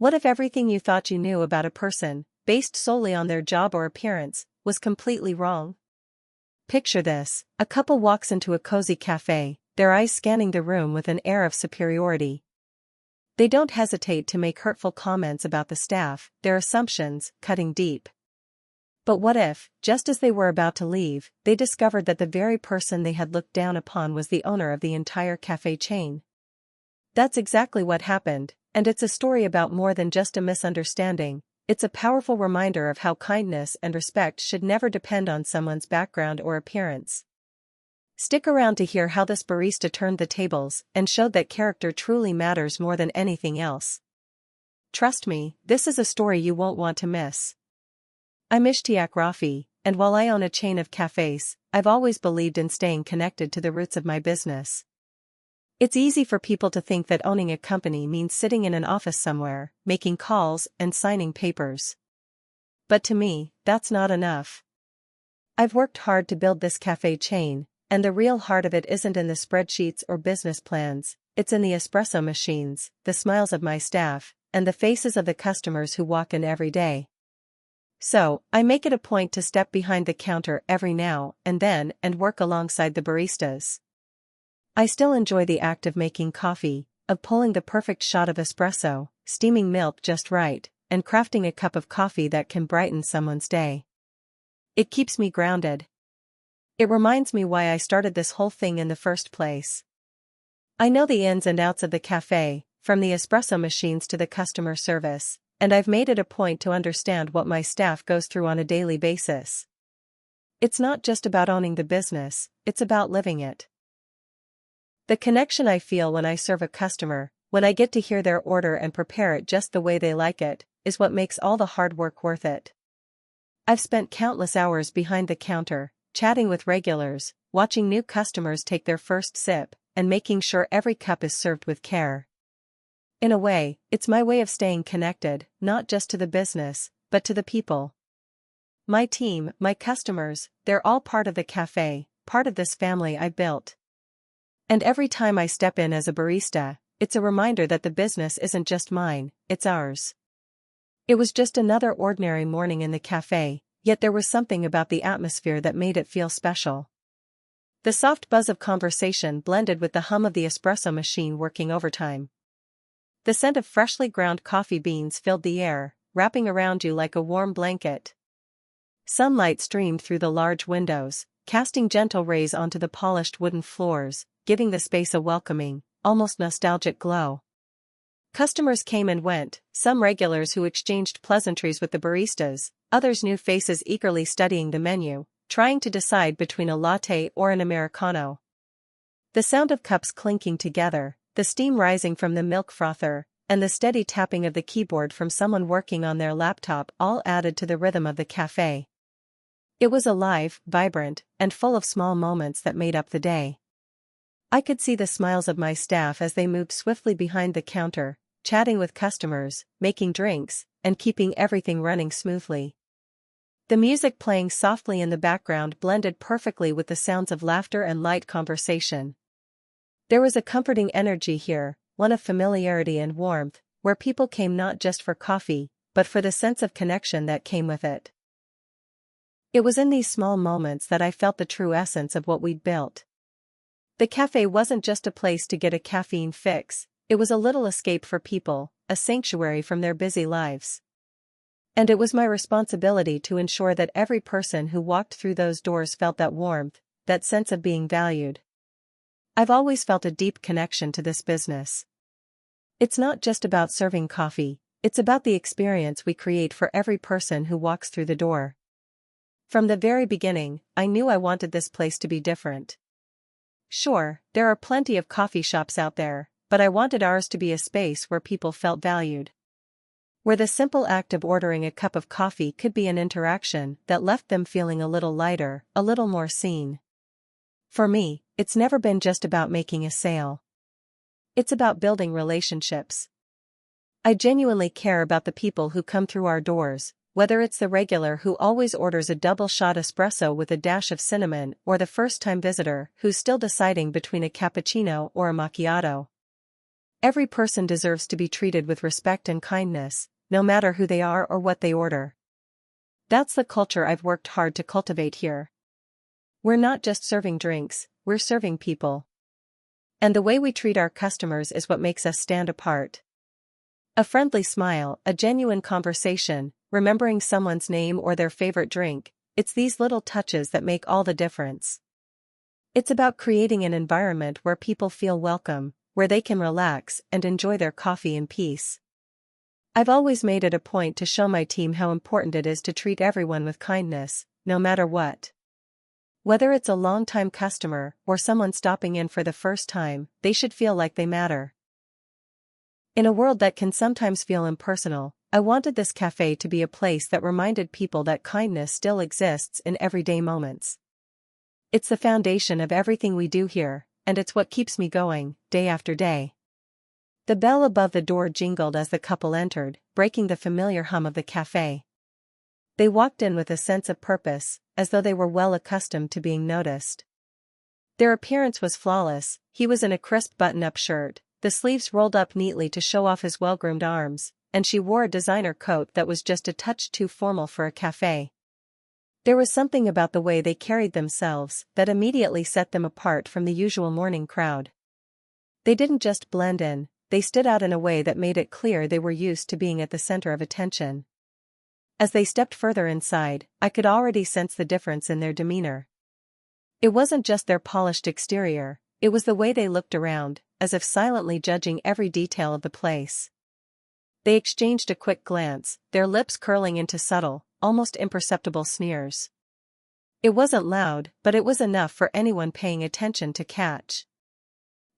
What if everything you thought you knew about a person, based solely on their job or appearance, was completely wrong? Picture this: a couple walks into a cozy cafe, their eyes scanning the room with an air of superiority. They don't hesitate to make hurtful comments about the staff, their assumptions cutting deep. But what if, just as they were about to leave, they discovered that the very person they had looked down upon was the owner of the entire cafe chain? That's exactly what happened, and it's a story about more than just a misunderstanding. It's a powerful reminder of how kindness and respect should never depend on someone's background or appearance. Stick around to hear how this barista turned the tables and showed that character truly matters more than anything else. Trust me, this is a story you won't want to miss. I'm Ishtiaq Rafi, and while I own a chain of cafes, I've always believed in staying connected to the roots of my business. It's easy for people to think that owning a company means sitting in an office somewhere, making calls and signing papers. But to me, that's not enough. I've worked hard to build this cafe chain, and the real heart of it isn't in the spreadsheets or business plans, it's in the espresso machines, the smiles of my staff, and the faces of the customers who walk in every day. So, I make it a point to step behind the counter every now and then and work alongside the baristas. I still enjoy the act of making coffee, of pulling the perfect shot of espresso, steaming milk just right, and crafting a cup of coffee that can brighten someone's day. It keeps me grounded. It reminds me why I started this whole thing in the first place. I know the ins and outs of the cafe, from the espresso machines to the customer service, and I've made it a point to understand what my staff goes through on a daily basis. It's not just about owning the business, it's about living it. The connection I feel when I serve a customer, when I get to hear their order and prepare it just the way they like it, is what makes all the hard work worth it. I've spent countless hours behind the counter, chatting with regulars, watching new customers take their first sip, and making sure every cup is served with care. In a way, it's my way of staying connected, not just to the business, but to the people. My team, my customers, they're all part of the cafe, part of this family I built. And every time I step in as a barista, it's a reminder that the business isn't just mine, it's ours. It was just another ordinary morning in the cafe, yet there was something about the atmosphere that made it feel special. The soft buzz of conversation blended with the hum of the espresso machine working overtime. The scent of freshly ground coffee beans filled the air, wrapping around you like a warm blanket. Sunlight streamed through the large windows, casting gentle rays onto the polished wooden floors, giving the space a welcoming, almost nostalgic glow. Customers came and went, some regulars who exchanged pleasantries with the baristas, others new faces eagerly studying the menu, trying to decide between a latte or an Americano. The sound of cups clinking together, the steam rising from the milk frother, and the steady tapping of the keyboard from someone working on their laptop all added to the rhythm of the cafe. It was alive, vibrant, and full of small moments that made up the day. I could see the smiles of my staff as they moved swiftly behind the counter, chatting with customers, making drinks, and keeping everything running smoothly. The music playing softly in the background blended perfectly with the sounds of laughter and light conversation. There was a comforting energy here, one of familiarity and warmth, where people came not just for coffee, but for the sense of connection that came with it. It was in these small moments that I felt the true essence of what we'd built. The cafe wasn't just a place to get a caffeine fix, it was a little escape for people, a sanctuary from their busy lives. And it was my responsibility to ensure that every person who walked through those doors felt that warmth, that sense of being valued. I've always felt a deep connection to this business. It's not just about serving coffee, it's about the experience we create for every person who walks through the door. From the very beginning, I knew I wanted this place to be different. Sure, there are plenty of coffee shops out there, but I wanted ours to be a space where people felt valued. Where the simple act of ordering a cup of coffee could be an interaction that left them feeling a little lighter, a little more seen. For me, it's never been just about making a sale. It's about building relationships. I genuinely care about the people who come through our doors, whether it's the regular who always orders a double-shot espresso with a dash of cinnamon or the first-time visitor who's still deciding between a cappuccino or a macchiato. Every person deserves to be treated with respect and kindness, no matter who they are or what they order. That's the culture I've worked hard to cultivate here. We're not just serving drinks, we're serving people. And the way we treat our customers is what makes us stand apart. A friendly smile, a genuine conversation, remembering someone's name or their favorite drink, it's these little touches that make all the difference. It's about creating an environment where people feel welcome, where they can relax and enjoy their coffee in peace. I've always made it a point to show my team how important it is to treat everyone with kindness, no matter what. Whether it's a long-time customer or someone stopping in for the first time, they should feel like they matter. In a world that can sometimes feel impersonal, I wanted this cafe to be a place that reminded people that kindness still exists in everyday moments. It's the foundation of everything we do here, and it's what keeps me going, day after day. The bell above the door jingled as the couple entered, breaking the familiar hum of the cafe. They walked in with a sense of purpose, as though they were well accustomed to being noticed. Their appearance was flawless. He was in a crisp button-up shirt, the sleeves rolled up neatly to show off his well-groomed arms, and she wore a designer coat that was just a touch too formal for a cafe. There was something about the way they carried themselves that immediately set them apart from the usual morning crowd. They didn't just blend in, they stood out in a way that made it clear they were used to being at the center of attention. As they stepped further inside, I could already sense the difference in their demeanor. It wasn't just their polished exterior, it was the way they looked around, as if silently judging every detail of the place. They exchanged a quick glance, their lips curling into subtle, almost imperceptible sneers. It wasn't loud, but it was enough for anyone paying attention to catch.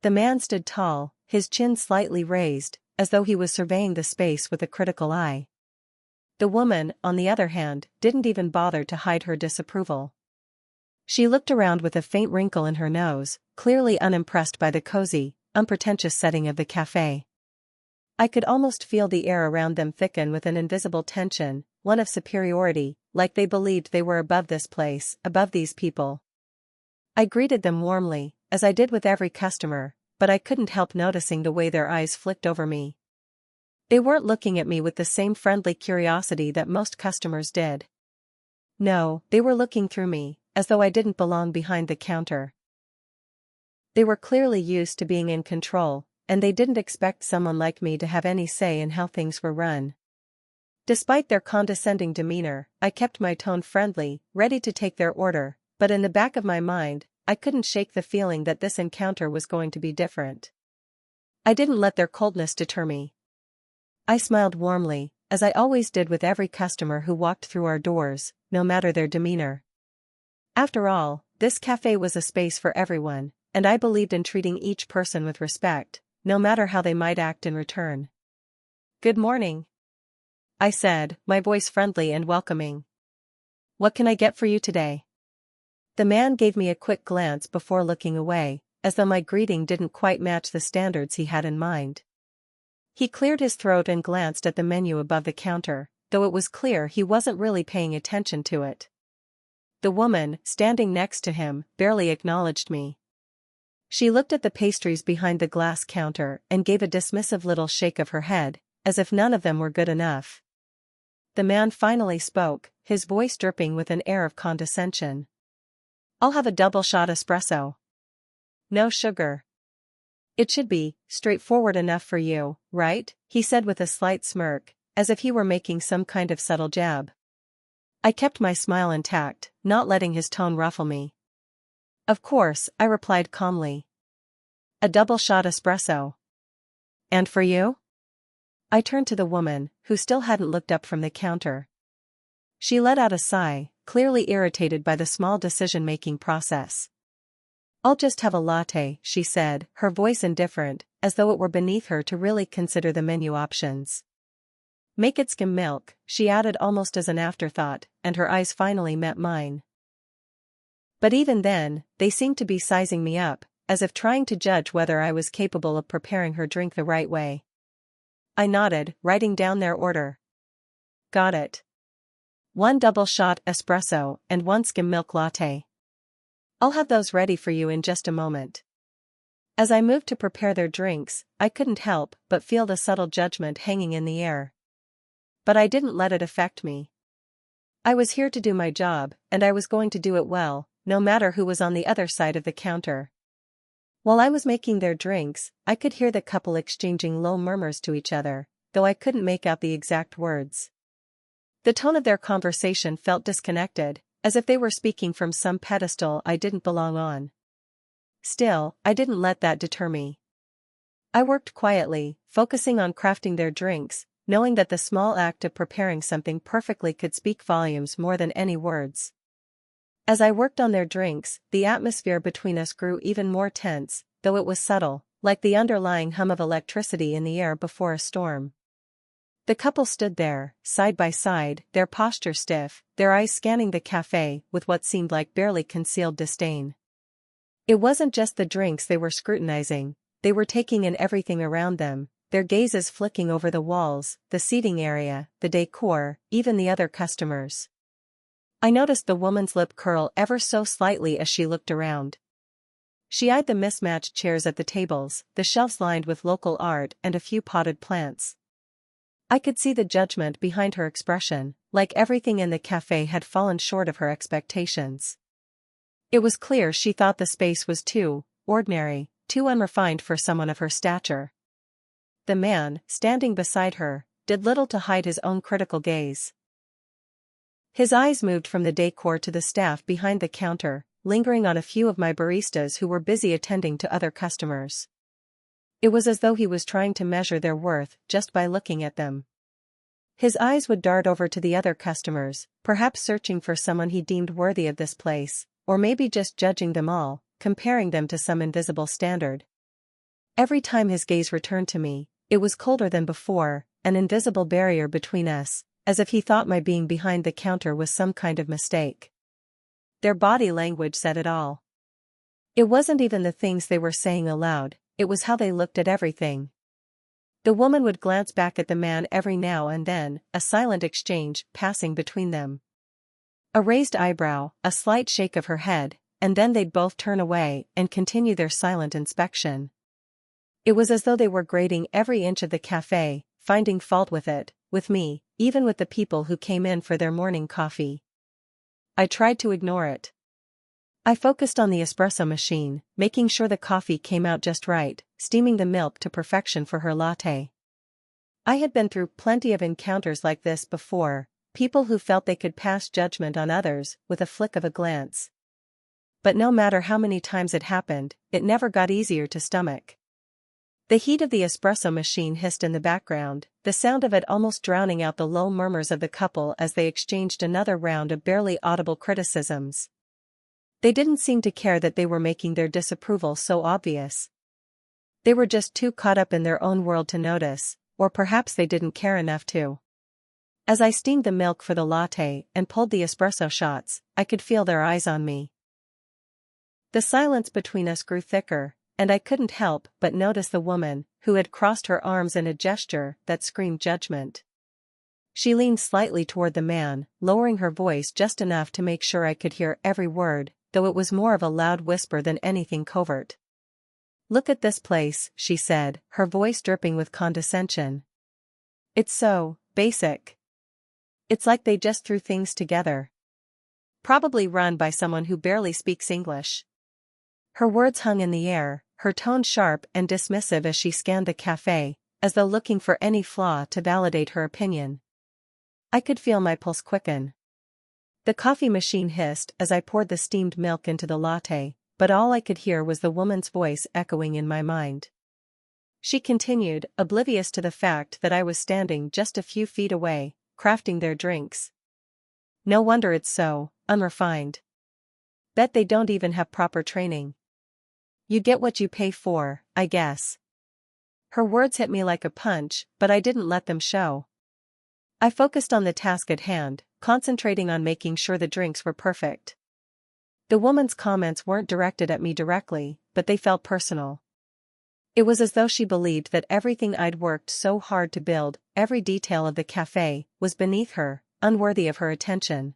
The man stood tall, his chin slightly raised, as though he was surveying the space with a critical eye. The woman, on the other hand, didn't even bother to hide her disapproval. She looked around with a faint wrinkle in her nose, clearly unimpressed by the cozy, unpretentious setting of the cafe. I could almost feel the air around them thicken with an invisible tension, one of superiority, like they believed they were above this place, above these people. I greeted them warmly, as I did with every customer, but I couldn't help noticing the way their eyes flicked over me. They weren't looking at me with the same friendly curiosity that most customers did. No, they were looking through me, as though I didn't belong behind the counter. They were clearly used to being in control, and they didn't expect someone like me to have any say in how things were run. Despite their condescending demeanor, I kept my tone friendly, ready to take their order, but in the back of my mind, I couldn't shake the feeling that this encounter was going to be different. I didn't let their coldness deter me. I smiled warmly, as I always did with every customer who walked through our doors, no matter their demeanor. After all, this cafe was a space for everyone, and I believed in treating each person with respect, no matter how they might act in return. "Good morning," I said, my voice friendly and welcoming. "What can I get for you today?" The man gave me a quick glance before looking away, as though my greeting didn't quite match the standards he had in mind. He cleared his throat and glanced at the menu above the counter, though it was clear he wasn't really paying attention to it. The woman, standing next to him, barely acknowledged me. She looked at the pastries behind the glass counter and gave a dismissive little shake of her head, as if none of them were good enough. The man finally spoke, his voice dripping with an air of condescension. "I'll have a double-shot espresso. No sugar." "It should be straightforward enough for you, right?" he said with a slight smirk, as if he were making some kind of subtle jab. I kept my smile intact, not letting his tone ruffle me. "Of course," I replied calmly. "A double-shot espresso. And for you?" I turned to the woman, who still hadn't looked up from the counter. She let out a sigh, clearly irritated by the small decision-making process. "I'll just have a latte," she said, her voice indifferent, as though it were beneath her to really consider the menu options. "Make it skim milk," she added almost as an afterthought, and her eyes finally met mine. But even then, they seemed to be sizing me up, as if trying to judge whether I was capable of preparing her drink the right way. I nodded, writing down their order. "Got it. 1 double-shot espresso and 1 skim milk latte. I'll have those ready for you in just a moment." As I moved to prepare their drinks, I couldn't help but feel the subtle judgment hanging in the air. But I didn't let it affect me. I was here to do my job, and I was going to do it well, no matter who was on the other side of the counter. While I was making their drinks, I could hear the couple exchanging low murmurs to each other, though I couldn't make out the exact words. The tone of their conversation felt disconnected, as if they were speaking from some pedestal I didn't belong on. Still, I didn't let that deter me. I worked quietly, focusing on crafting their drinks, knowing that the small act of preparing something perfectly could speak volumes more than any words. As I worked on their drinks, the atmosphere between us grew even more tense, though it was subtle, like the underlying hum of electricity in the air before a storm. The couple stood there, side by side, their posture stiff, their eyes scanning the cafe with what seemed like barely concealed disdain. It wasn't just the drinks they were scrutinizing, they were taking in everything around them, their gazes flicking over the walls, the seating area, the decor, even the other customers. I noticed the woman's lip curl ever so slightly as she looked around. She eyed the mismatched chairs at the tables, the shelves lined with local art and a few potted plants. I could see the judgment behind her expression, like everything in the cafe had fallen short of her expectations. It was clear she thought the space was too ordinary, too unrefined for someone of her stature. The man, standing beside her, did little to hide his own critical gaze. His eyes moved from the decor to the staff behind the counter, lingering on a few of my baristas who were busy attending to other customers. It was as though he was trying to measure their worth just by looking at them. His eyes would dart over to the other customers, perhaps searching for someone he deemed worthy of this place, or maybe just judging them all, comparing them to some invisible standard. Every time his gaze returned to me, it was colder than before, an invisible barrier between us, as if he thought my being behind the counter was some kind of mistake. Their body language said it all. It wasn't even the things they were saying aloud, it was how they looked at everything. The woman would glance back at the man every now and then, a silent exchange passing between them. A raised eyebrow, a slight shake of her head, and then they'd both turn away and continue their silent inspection. It was as though they were grading every inch of the cafe, finding fault with it, with me, even with the people who came in for their morning coffee. I tried to ignore it. I focused on the espresso machine, making sure the coffee came out just right, steaming the milk to perfection for her latte. I had been through plenty of encounters like this before, people who felt they could pass judgment on others with a flick of a glance. But no matter how many times it happened, it never got easier to stomach. The heat of the espresso machine hissed in the background, the sound of it almost drowning out the low murmurs of the couple as they exchanged another round of barely audible criticisms. They didn't seem to care that they were making their disapproval so obvious. They were just too caught up in their own world to notice, or perhaps they didn't care enough to. As I steamed the milk for the latte and pulled the espresso shots, I could feel their eyes on me. The silence between us grew thicker, and I couldn't help but notice the woman, who had crossed her arms in a gesture that screamed judgment. She leaned slightly toward the man, lowering her voice just enough to make sure I could hear every word, though it was more of a loud whisper than anything covert. "Look at this place," she said, her voice dripping with condescension. "It's so basic. It's like they just threw things together. Probably run by someone who barely speaks English." Her words hung in the air, her tone sharp and dismissive as she scanned the cafe, as though looking for any flaw to validate her opinion. I could feel my pulse quicken. The coffee machine hissed as I poured the steamed milk into the latte, but all I could hear was the woman's voice echoing in my mind. She continued, oblivious to the fact that I was standing just a few feet away, crafting their drinks. "No wonder it's so unrefined. Bet they don't even have proper training. You get what you pay for, I guess." Her words hit me like a punch, but I didn't let them show. I focused on the task at hand, concentrating on making sure the drinks were perfect. The woman's comments weren't directed at me directly, but they felt personal. It was as though she believed that everything I'd worked so hard to build, every detail of the cafe, was beneath her, unworthy of her attention.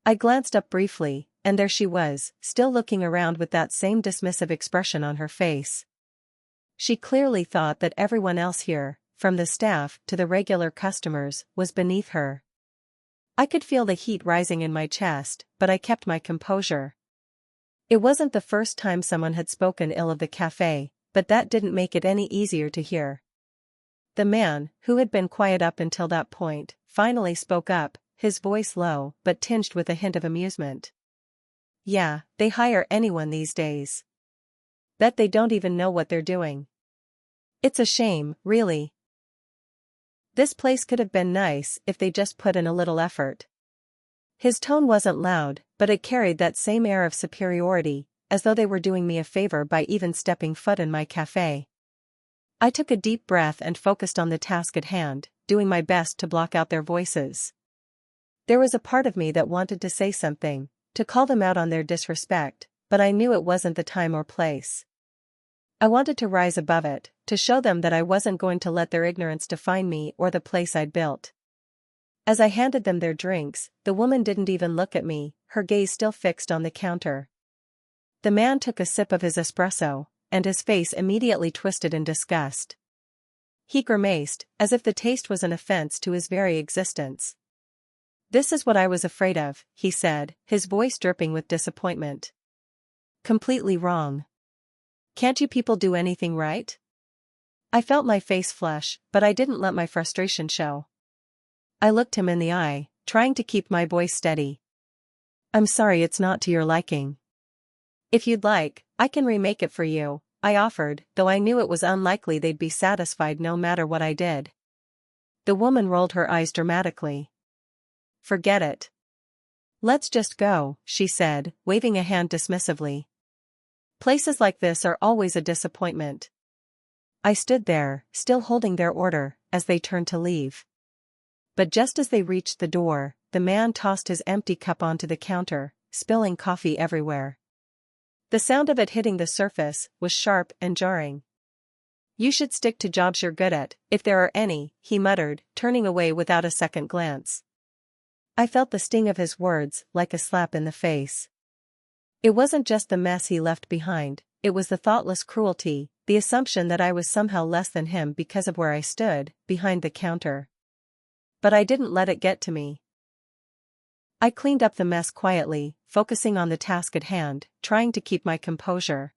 I glanced up briefly, and there she was, still looking around with that same dismissive expression on her face. She clearly thought that everyone else here, from the staff to the regular customers, was beneath her. I could feel the heat rising in my chest, but I kept my composure. It wasn't the first time someone had spoken ill of the cafe, but that didn't make it any easier to hear. The man, who had been quiet up until that point, finally spoke up, his voice low but tinged with a hint of amusement. "Yeah, they hire anyone these days. Bet they don't even know what they're doing. It's a shame, really. This place could have been nice if they just put in a little effort." His tone wasn't loud, but it carried that same air of superiority, as though they were doing me a favor by even stepping foot in my cafe. I took a deep breath and focused on the task at hand, doing my best to block out their voices. There was a part of me that wanted to say something, to call them out on their disrespect, but I knew it wasn't the time or place. I wanted to rise above it, to show them that I wasn't going to let their ignorance define me or the place I'd built. As I handed them their drinks, the woman didn't even look at me, her gaze still fixed on the counter. The man took a sip of his espresso, and his face immediately twisted in disgust. He grimaced, as if the taste was an offense to his very existence. "This is what I was afraid of," he said, his voice dripping with disappointment. "Completely wrong. Can't you people do anything right?" I felt my face flush, but I didn't let my frustration show. I looked him in the eye, trying to keep my voice steady. "I'm sorry it's not to your liking. If you'd like, I can remake it for you," I offered, though I knew it was unlikely they'd be satisfied no matter what I did. The woman rolled her eyes dramatically. "Forget it. Let's just go," she said, waving a hand dismissively. "Places like this are always a disappointment." I stood there, still holding their order, as they turned to leave. But just as they reached the door, the man tossed his empty cup onto the counter, spilling coffee everywhere. The sound of it hitting the surface was sharp and jarring. "You should stick to jobs you're good at, if there are any," he muttered, turning away without a second glance. I felt the sting of his words, like a slap in the face. It wasn't just the mess he left behind, it was the thoughtless cruelty, the assumption that I was somehow less than him because of where I stood, behind the counter. But I didn't let it get to me. I cleaned up the mess quietly, focusing on the task at hand, trying to keep my composure.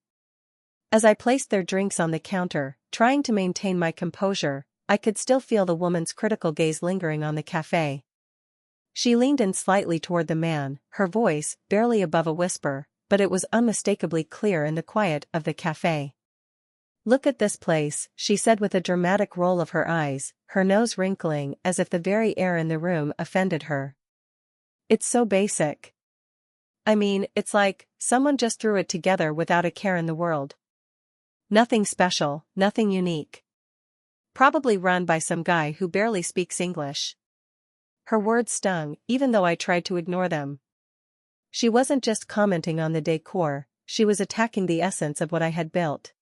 As I placed their drinks on the counter, trying to maintain my composure, I could still feel the woman's critical gaze lingering on the cafe. She leaned in slightly toward the man, her voice barely above a whisper, but it was unmistakably clear in the quiet of the cafe. "Look at this place," she said with a dramatic roll of her eyes, her nose wrinkling as if the very air in the room offended her. "It's so basic. I mean, it's like someone just threw it together without a care in the world. Nothing special, nothing unique. Probably run by some guy who barely speaks English." Her words stung, even though I tried to ignore them. She wasn't just commenting on the decor, she was attacking the essence of what I had built.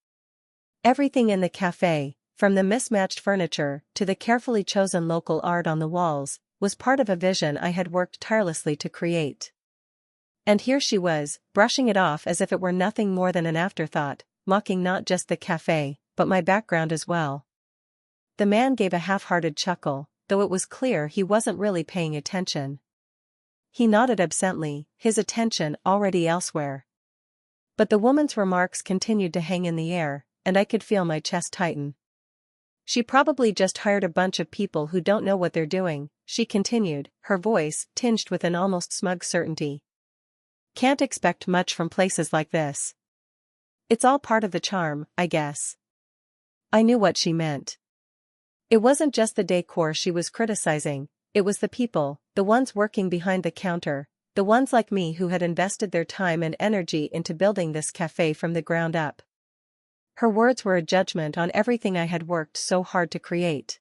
Everything in the cafe, from the mismatched furniture to the carefully chosen local art on the walls, was part of a vision I had worked tirelessly to create. And here she was, brushing it off as if it were nothing more than an afterthought, mocking not just the cafe, but my background as well. The man gave a half-hearted chuckle, though it was clear he wasn't really paying attention. He nodded absently, his attention already elsewhere. But the woman's remarks continued to hang in the air, and I could feel my chest tighten. "She probably just hired a bunch of people who don't know what they're doing," she continued, her voice tinged with an almost smug certainty. "Can't expect much from places like this. It's all part of the charm, I guess." I knew what she meant. It wasn't just the decor she was criticizing, it was the people, the ones working behind the counter, the ones like me who had invested their time and energy into building this cafe from the ground up. Her words were a judgment on everything I had worked so hard to create.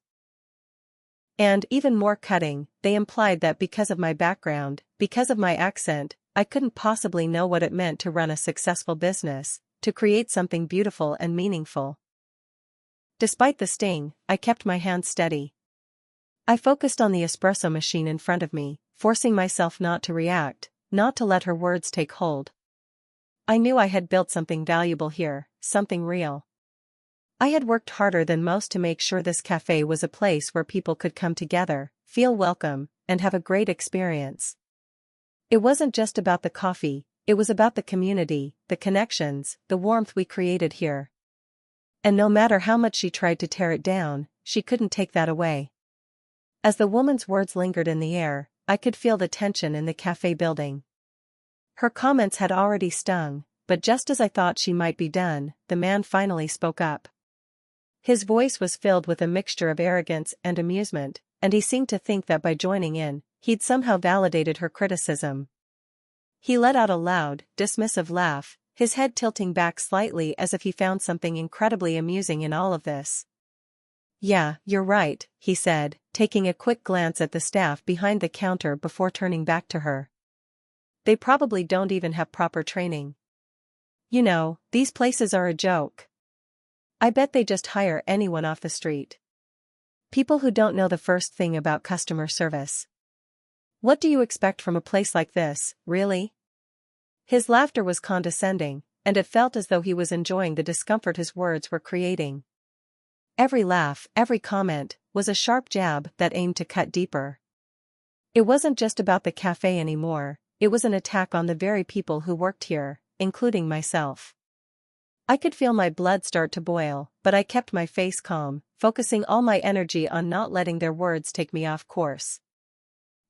And, even more cutting, they implied that because of my background, because of my accent, I couldn't possibly know what it meant to run a successful business, to create something beautiful and meaningful. Despite the sting, I kept my hands steady. I focused on the espresso machine in front of me, forcing myself not to react, not to let her words take hold. I knew I had built something valuable here, something real. I had worked harder than most to make sure this cafe was a place where people could come together, feel welcome, and have a great experience. It wasn't just about the coffee, it was about the community, the connections, the warmth we created here. And no matter how much she tried to tear it down, she couldn't take that away. As the woman's words lingered in the air, I could feel the tension in the cafe building. Her comments had already stung, but just as I thought she might be done, the man finally spoke up. His voice was filled with a mixture of arrogance and amusement, and he seemed to think that by joining in, he'd somehow validated her criticism. He let out a loud, dismissive laugh, his head tilting back slightly as if he found something incredibly amusing in all of this. "Yeah, you're right," he said, taking a quick glance at the staff behind the counter before turning back to her. "They probably don't even have proper training. You know, these places are a joke. I bet they just hire anyone off the street. People who don't know the first thing about customer service. What do you expect from a place like this, really?" His laughter was condescending, and it felt as though he was enjoying the discomfort his words were creating. Every laugh, every comment, was a sharp jab that aimed to cut deeper. It wasn't just about the cafe anymore, it was an attack on the very people who worked here, including myself. I could feel my blood start to boil, but I kept my face calm, focusing all my energy on not letting their words take me off course.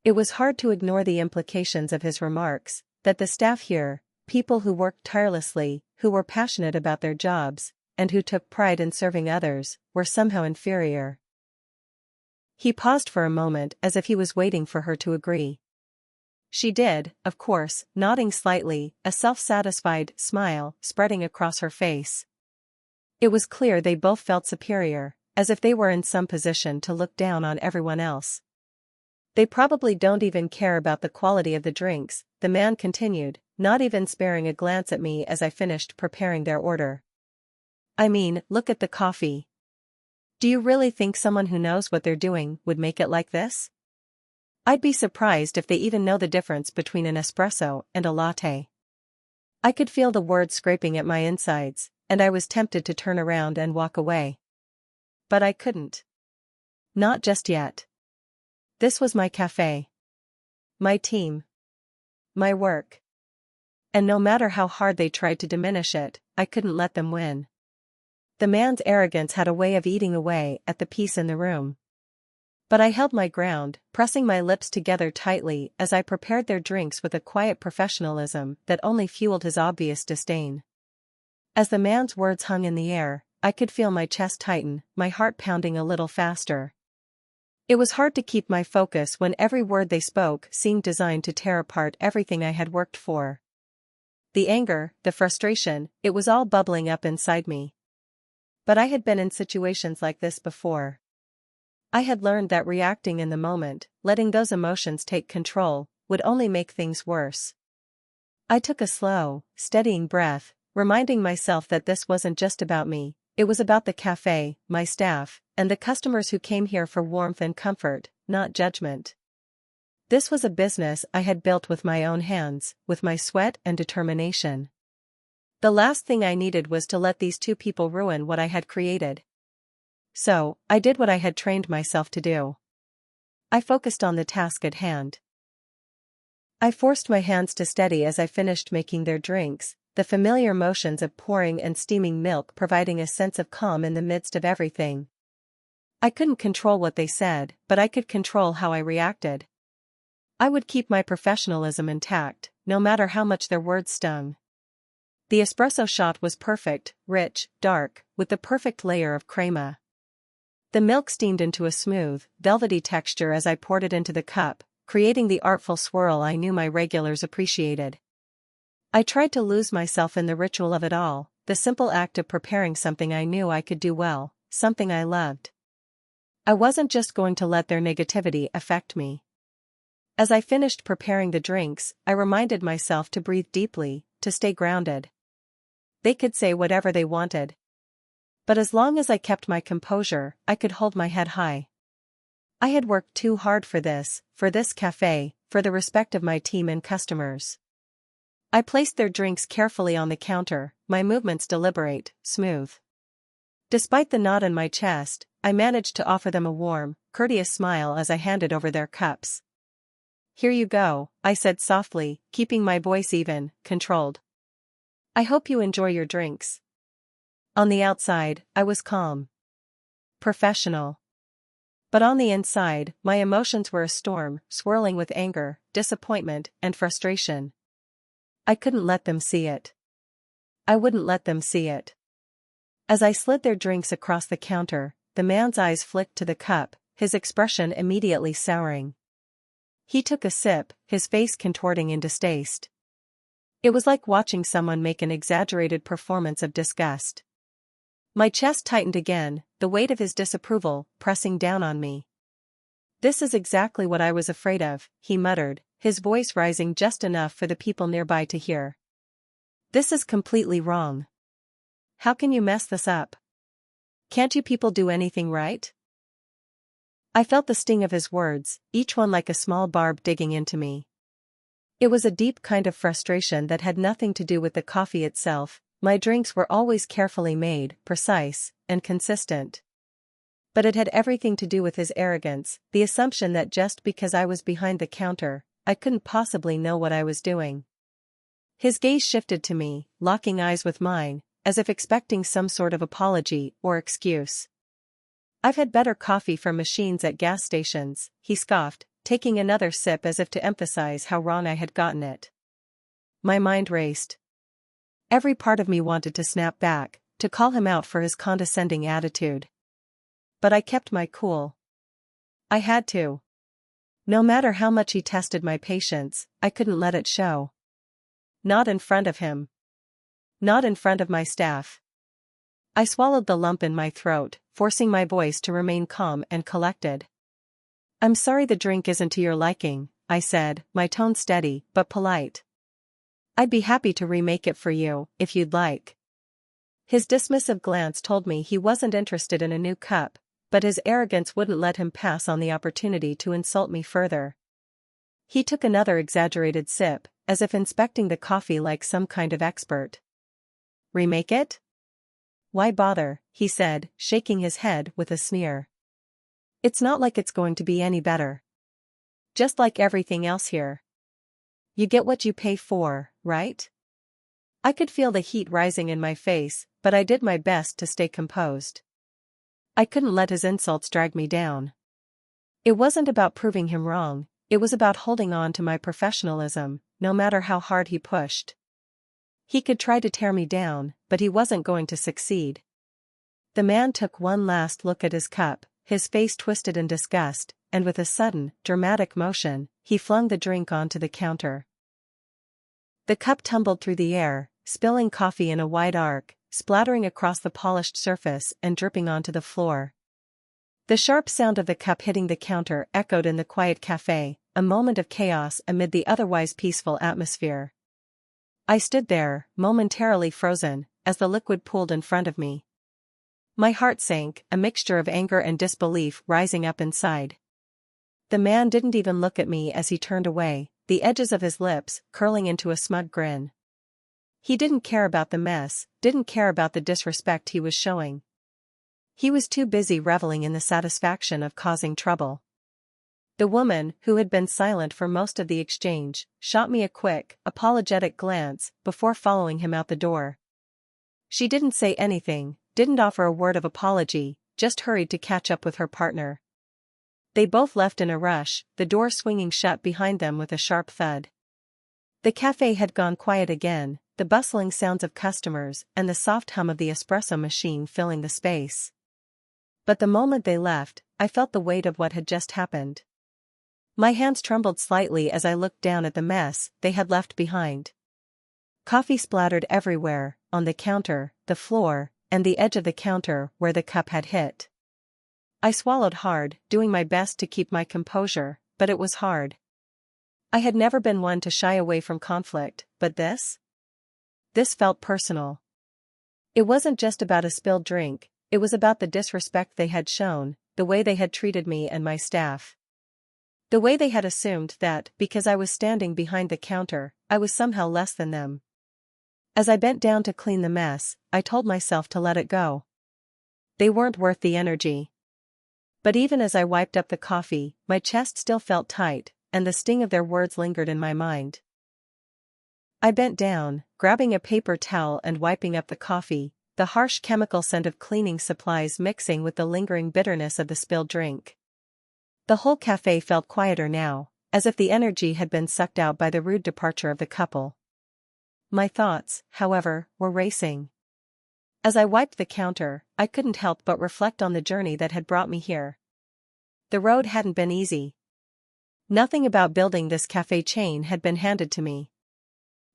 It was hard to ignore the implications of his remarks, that the staff here, people who worked tirelessly, who were passionate about their jobs, and who took pride in serving others, were somehow inferior. He paused for a moment as if he was waiting for her to agree. She did, of course, nodding slightly, a self-satisfied smile spreading across her face. It was clear they both felt superior, as if they were in some position to look down on everyone else. "They probably don't even care about the quality of the drinks," the man continued, not even sparing a glance at me as I finished preparing their order. "I mean, look at the coffee. Do you really think someone who knows what they're doing would make it like this? I'd be surprised if they even know the difference between an espresso and a latte." I could feel the words scraping at my insides, and I was tempted to turn around and walk away. But I couldn't. Not just yet. This was my cafe. My team. My work. And no matter how hard they tried to diminish it, I couldn't let them win. The man's arrogance had a way of eating away at the peace in the room. But I held my ground, pressing my lips together tightly as I prepared their drinks with a quiet professionalism that only fueled his obvious disdain. As the man's words hung in the air, I could feel my chest tighten, my heart pounding a little faster. It was hard to keep my focus when every word they spoke seemed designed to tear apart everything I had worked for. The anger, the frustration, it was all bubbling up inside me. But I had been in situations like this before. I had learned that reacting in the moment, letting those emotions take control, would only make things worse. I took a slow, steadying breath, reminding myself that this wasn't just about me, it was about the cafe, my staff, and the customers who came here for warmth and comfort, not judgment. This was a business I had built with my own hands, with my sweat and determination. The last thing I needed was to let these two people ruin what I had created. So, I did what I had trained myself to do. I focused on the task at hand. I forced my hands to steady as I finished making their drinks, the familiar motions of pouring and steaming milk providing a sense of calm in the midst of everything. I couldn't control what they said, but I could control how I reacted. I would keep my professionalism intact, no matter how much their words stung. The espresso shot was perfect, rich, dark, with the perfect layer of crema. The milk steamed into a smooth, velvety texture as I poured it into the cup, creating the artful swirl I knew my regulars appreciated. I tried to lose myself in the ritual of it all, the simple act of preparing something I knew I could do well, something I loved. I wasn't just going to let their negativity affect me. As I finished preparing the drinks, I reminded myself to breathe deeply, to stay grounded. They could say whatever they wanted. But as long as I kept my composure, I could hold my head high. I had worked too hard for this cafe, for the respect of my team and customers. I placed their drinks carefully on the counter, my movements deliberate, smooth. Despite the knot in my chest, I managed to offer them a warm, courteous smile as I handed over their cups. "Here you go," I said softly, keeping my voice even, controlled. "I hope you enjoy your drinks." On the outside, I was calm. Professional. But on the inside, my emotions were a storm, swirling with anger, disappointment, and frustration. I couldn't let them see it. I wouldn't let them see it. As I slid their drinks across the counter, the man's eyes flicked to the cup, his expression immediately souring. He took a sip, his face contorting in distaste. It was like watching someone make an exaggerated performance of disgust. My chest tightened again, the weight of his disapproval pressing down on me. "This is exactly what I was afraid of," he muttered, his voice rising just enough for the people nearby to hear. "This is completely wrong. How can you mess this up? Can't you people do anything right?" I felt the sting of his words, each one like a small barb digging into me. It was a deep kind of frustration that had nothing to do with the coffee itself. My drinks were always carefully made, precise, and consistent. But it had everything to do with his arrogance, the assumption that just because I was behind the counter, I couldn't possibly know what I was doing. His gaze shifted to me, locking eyes with mine, as if expecting some sort of apology or excuse. "I've had better coffee from machines at gas stations," he scoffed, taking another sip as if to emphasize how wrong I had gotten it. My mind raced. Every part of me wanted to snap back, to call him out for his condescending attitude. But I kept my cool. I had to. No matter how much he tested my patience, I couldn't let it show. Not in front of him. Not in front of my staff. I swallowed the lump in my throat, forcing my voice to remain calm and collected. "I'm sorry the drink isn't to your liking," I said, my tone steady, but polite. "I'd be happy to remake it for you, if you'd like." His dismissive glance told me he wasn't interested in a new cup, but his arrogance wouldn't let him pass on the opportunity to insult me further. He took another exaggerated sip, as if inspecting the coffee like some kind of expert. "Remake it? Why bother?" he said, shaking his head with a sneer. "It's not like it's going to be any better. Just like everything else here. You get what you pay for, right?" I could feel the heat rising in my face, but I did my best to stay composed. I couldn't let his insults drag me down. It wasn't about proving him wrong, it was about holding on to my professionalism, no matter how hard he pushed. He could try to tear me down, but he wasn't going to succeed. The man took one last look at his cup, his face twisted in disgust, and with a sudden, dramatic motion, he flung the drink onto the counter. The cup tumbled through the air, spilling coffee in a wide arc, splattering across the polished surface and dripping onto the floor. The sharp sound of the cup hitting the counter echoed in the quiet cafe, a moment of chaos amid the otherwise peaceful atmosphere. I stood there, momentarily frozen, as the liquid pooled in front of me. My heart sank, a mixture of anger and disbelief rising up inside. The man didn't even look at me as he turned away, the edges of his lips curling into a smug grin. He didn't care about the mess, didn't care about the disrespect he was showing. He was too busy reveling in the satisfaction of causing trouble. The woman, who had been silent for most of the exchange, shot me a quick, apologetic glance before following him out the door. She didn't say anything, didn't offer a word of apology, just hurried to catch up with her partner. They both left in a rush, the door swinging shut behind them with a sharp thud. The cafe had gone quiet again, the bustling sounds of customers and the soft hum of the espresso machine filling the space. But the moment they left, I felt the weight of what had just happened. My hands trembled slightly as I looked down at the mess they had left behind. Coffee splattered everywhere, on the counter, the floor, and the edge of the counter where the cup had hit. I swallowed hard, doing my best to keep my composure, but it was hard. I had never been one to shy away from conflict, but this? This felt personal. It wasn't just about a spilled drink, it was about the disrespect they had shown, the way they had treated me and my staff. The way they had assumed that, because I was standing behind the counter, I was somehow less than them. As I bent down to clean the mess, I told myself to let it go. They weren't worth the energy. But even as I wiped up the coffee, my chest still felt tight, and the sting of their words lingered in my mind. I bent down, grabbing a paper towel and wiping up the coffee, the harsh chemical scent of cleaning supplies mixing with the lingering bitterness of the spilled drink. The whole cafe felt quieter now, as if the energy had been sucked out by the rude departure of the couple. My thoughts, however, were racing. As I wiped the counter, I couldn't help but reflect on the journey that had brought me here. The road hadn't been easy. Nothing about building this cafe chain had been handed to me.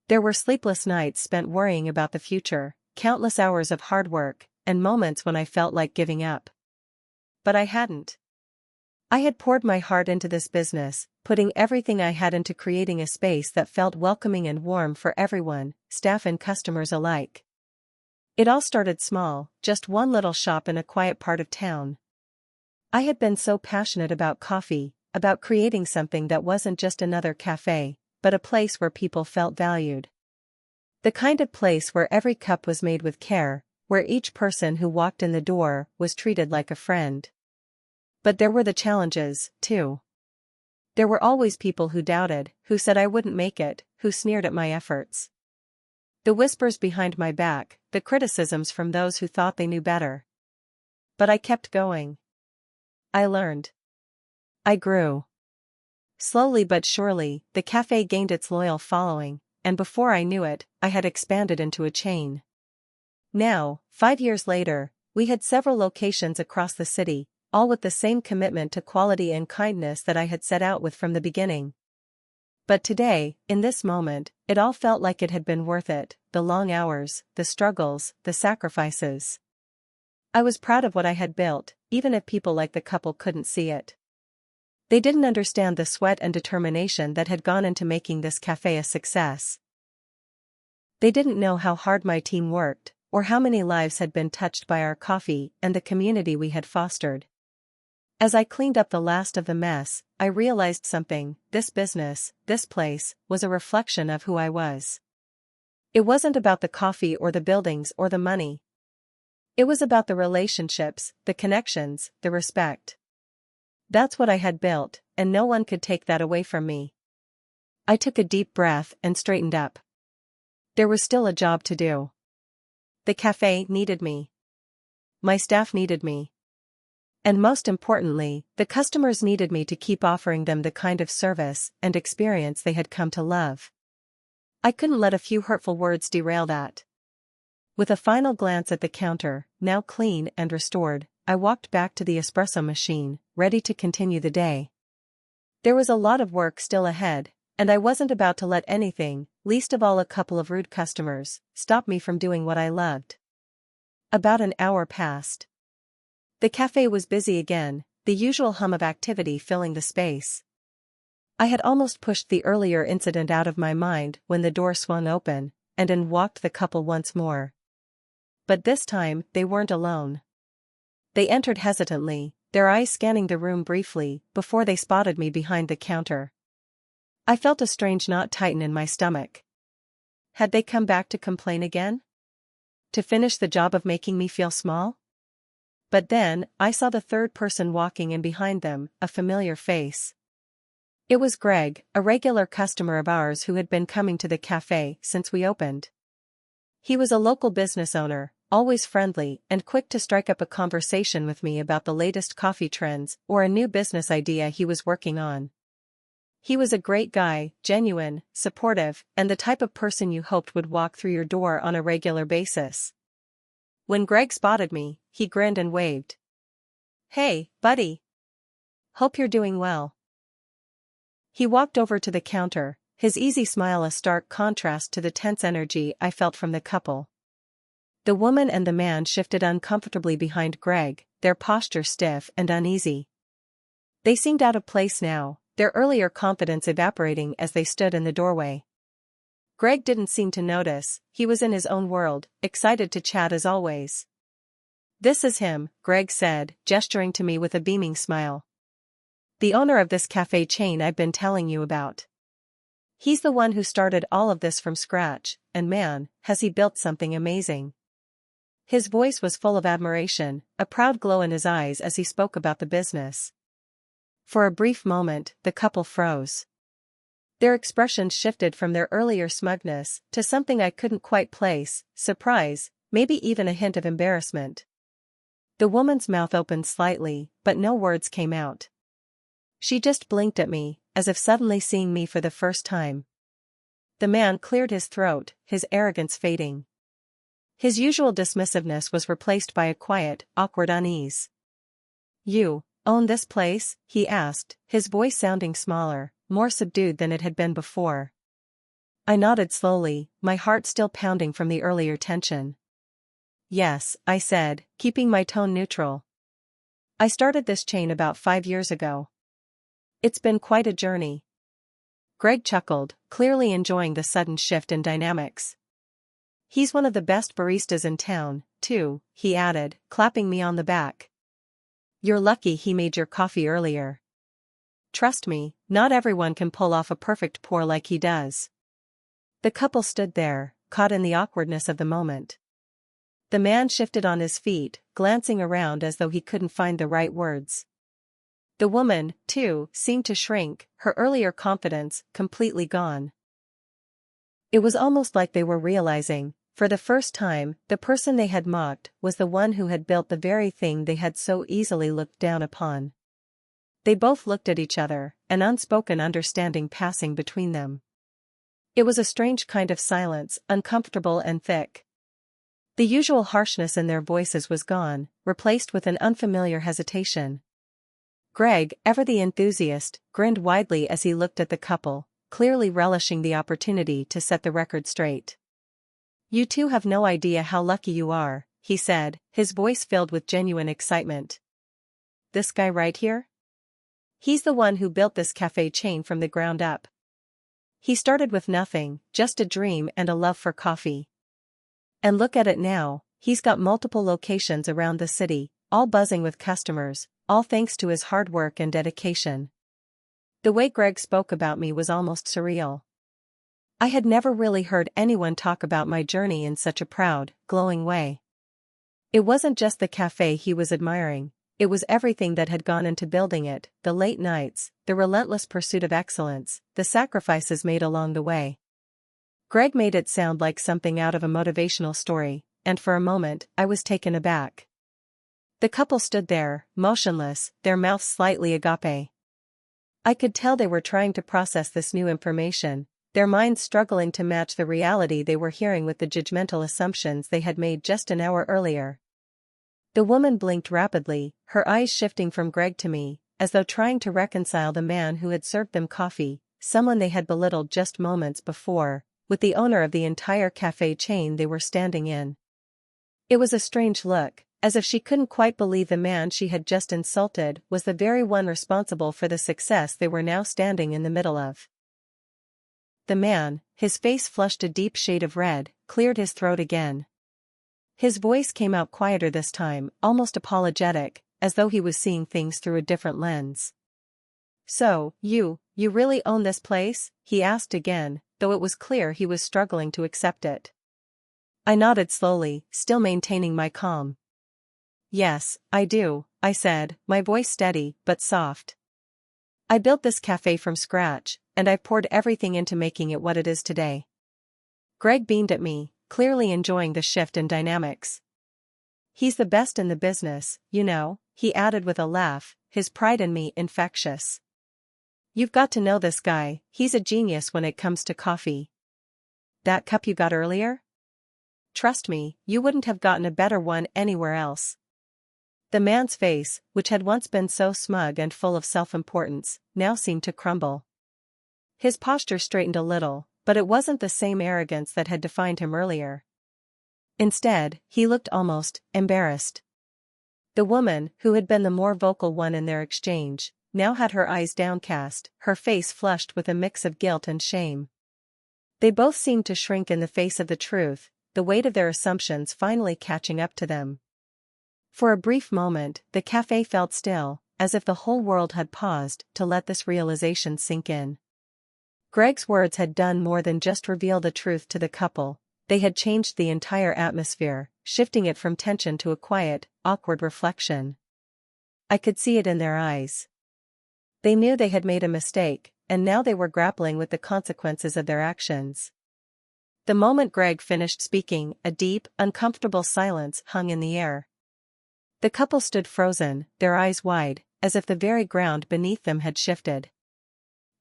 There were sleepless nights spent worrying about the future, countless hours of hard work, and moments when I felt like giving up. But I hadn't. I had poured my heart into this business, putting everything I had into creating a space that felt welcoming and warm for everyone, staff and customers alike. It all started small, just one little shop in a quiet part of town. I had been so passionate about coffee, about creating something that wasn't just another cafe, but a place where people felt valued. The kind of place where every cup was made with care, where each person who walked in the door was treated like a friend. But there were the challenges, too. There were always people who doubted, who said I wouldn't make it, who sneered at my efforts. The whispers behind my back, the criticisms from those who thought they knew better. But I kept going. I learned. I grew. Slowly but surely, the cafe gained its loyal following, and before I knew it, I had expanded into a chain. Now, 5 years later, we had several locations across the city, all with the same commitment to quality and kindness that I had set out with from the beginning. But today, in this moment, it all felt like it had been worth it, the long hours, the struggles, the sacrifices. I was proud of what I had built, even if people like the couple couldn't see it. They didn't understand the sweat and determination that had gone into making this cafe a success. They didn't know how hard my team worked, or how many lives had been touched by our coffee and the community we had fostered. As I cleaned up the last of the mess, I realized something: this business, this place, was a reflection of who I was. It wasn't about the coffee or the buildings or the money. It was about the relationships, the connections, the respect. That's what I had built, and no one could take that away from me. I took a deep breath and straightened up. There was still a job to do. The cafe needed me. My staff needed me. And most importantly, the customers needed me to keep offering them the kind of service and experience they had come to love. I couldn't let a few hurtful words derail that. With a final glance at the counter, now clean and restored, I walked back to the espresso machine, ready to continue the day. There was a lot of work still ahead, and I wasn't about to let anything, least of all a couple of rude customers, stop me from doing what I loved. About an hour passed. The cafe was busy again, the usual hum of activity filling the space. I had almost pushed the earlier incident out of my mind when the door swung open, and in walked the couple once more. But this time, they weren't alone. They entered hesitantly, their eyes scanning the room briefly, before they spotted me behind the counter. I felt a strange knot tighten in my stomach. Had they come back to complain again? To finish the job of making me feel small? But then, I saw the third person walking in behind them, a familiar face. It was Greg, a regular customer of ours who had been coming to the cafe since we opened. He was a local business owner, always friendly and quick to strike up a conversation with me about the latest coffee trends or a new business idea he was working on. He was a great guy, genuine, supportive, and the type of person you hoped would walk through your door on a regular basis. When Greg spotted me, he grinned and waved. "Hey, buddy. Hope you're doing well." He walked over to the counter, his easy smile a stark contrast to the tense energy I felt from the couple. The woman and the man shifted uncomfortably behind Greg, their posture stiff and uneasy. They seemed out of place now, their earlier confidence evaporating as they stood in the doorway. Greg didn't seem to notice, he was in his own world, excited to chat as always. "This is him," Greg said, gesturing to me with a beaming smile. The owner of this cafe chain I've been telling you about. He's the one who started all of this from scratch, and man, has he built something amazing." His voice was full of admiration, a proud glow in his eyes as he spoke about the business. For a brief moment, the couple froze. Their expressions shifted from their earlier smugness to something I couldn't quite place: surprise, maybe even a hint of embarrassment. The woman's mouth opened slightly, but no words came out. She just blinked at me, as if suddenly seeing me for the first time. The man cleared his throat, his arrogance fading. His usual dismissiveness was replaced by a quiet, awkward unease. "You own this place?" he asked, his voice sounding smaller, more subdued than it had been before. I nodded slowly, my heart still pounding from the earlier tension. "Yes," I said, keeping my tone neutral. "I started this chain about 5 years ago. It's been quite a journey." Greg chuckled, clearly enjoying the sudden shift in dynamics. "He's one of the best baristas in town, too," he added, clapping me on the back. "You're lucky he made your coffee earlier. Trust me, not everyone can pull off a perfect pour like he does." The couple stood there, caught in the awkwardness of the moment. The man shifted on his feet, glancing around as though he couldn't find the right words. The woman, too, seemed to shrink, her earlier confidence completely gone. It was almost like they were realizing, for the first time, the person they had mocked was the one who had built the very thing they had so easily looked down upon. They both looked at each other, an unspoken understanding passing between them. It was a strange kind of silence, uncomfortable and thick. The usual harshness in their voices was gone, replaced with an unfamiliar hesitation. Greg, ever the enthusiast, grinned widely as he looked at the couple, clearly relishing the opportunity to set the record straight. "You two have no idea how lucky you are," he said, his voice filled with genuine excitement. "This guy right here? He's the one who built this cafe chain from the ground up. He started with nothing, just a dream and a love for coffee. And look at it now, he's got multiple locations around the city, all buzzing with customers, all thanks to his hard work and dedication." The way Greg spoke about me was almost surreal. I had never really heard anyone talk about my journey in such a proud, glowing way. It wasn't just the cafe he was admiring, it was everything that had gone into building it: the late nights, the relentless pursuit of excellence, the sacrifices made along the way. Greg made it sound like something out of a motivational story, and for a moment, I was taken aback. The couple stood there, motionless, their mouths slightly agape. I could tell they were trying to process this new information, their minds struggling to match the reality they were hearing with the judgmental assumptions they had made just an hour earlier. The woman blinked rapidly, her eyes shifting from Greg to me, as though trying to reconcile the man who had served them coffee, someone they had belittled just moments before, with the owner of the entire cafe chain they were standing in. It was a strange look, as if she couldn't quite believe the man she had just insulted was the very one responsible for the success they were now standing in the middle of. The man, his face flushed a deep shade of red, cleared his throat again. His voice came out quieter this time, almost apologetic, as though he was seeing things through a different lens. "So, you really own this place?" he asked again, though it was clear he was struggling to accept it. I nodded slowly, still maintaining my calm. "Yes, I do," I said, my voice steady, but soft. "I built this cafe from scratch, and I've poured everything into making it what it is today." Greg beamed at me, clearly enjoying the shift in dynamics. "He's the best in the business, you know," he added with a laugh, his pride in me infectious. "You've got to know this guy, he's a genius when it comes to coffee. That cup you got earlier? Trust me, you wouldn't have gotten a better one anywhere else." The man's face, which had once been so smug and full of self-importance, now seemed to crumble. His posture straightened a little, but it wasn't the same arrogance that had defined him earlier. Instead, he looked almost embarrassed. The woman, who had been the more vocal one in their exchange, now had her eyes downcast, her face flushed with a mix of guilt and shame. They both seemed to shrink in the face of the truth, the weight of their assumptions finally catching up to them. For a brief moment, the cafe felt still, as if the whole world had paused to let this realization sink in. Greg's words had done more than just reveal the truth to the couple, they had changed the entire atmosphere, shifting it from tension to a quiet, awkward reflection. I could see it in their eyes. They knew they had made a mistake, and now they were grappling with the consequences of their actions. The moment Greg finished speaking, a deep, uncomfortable silence hung in the air. The couple stood frozen, their eyes wide, as if the very ground beneath them had shifted.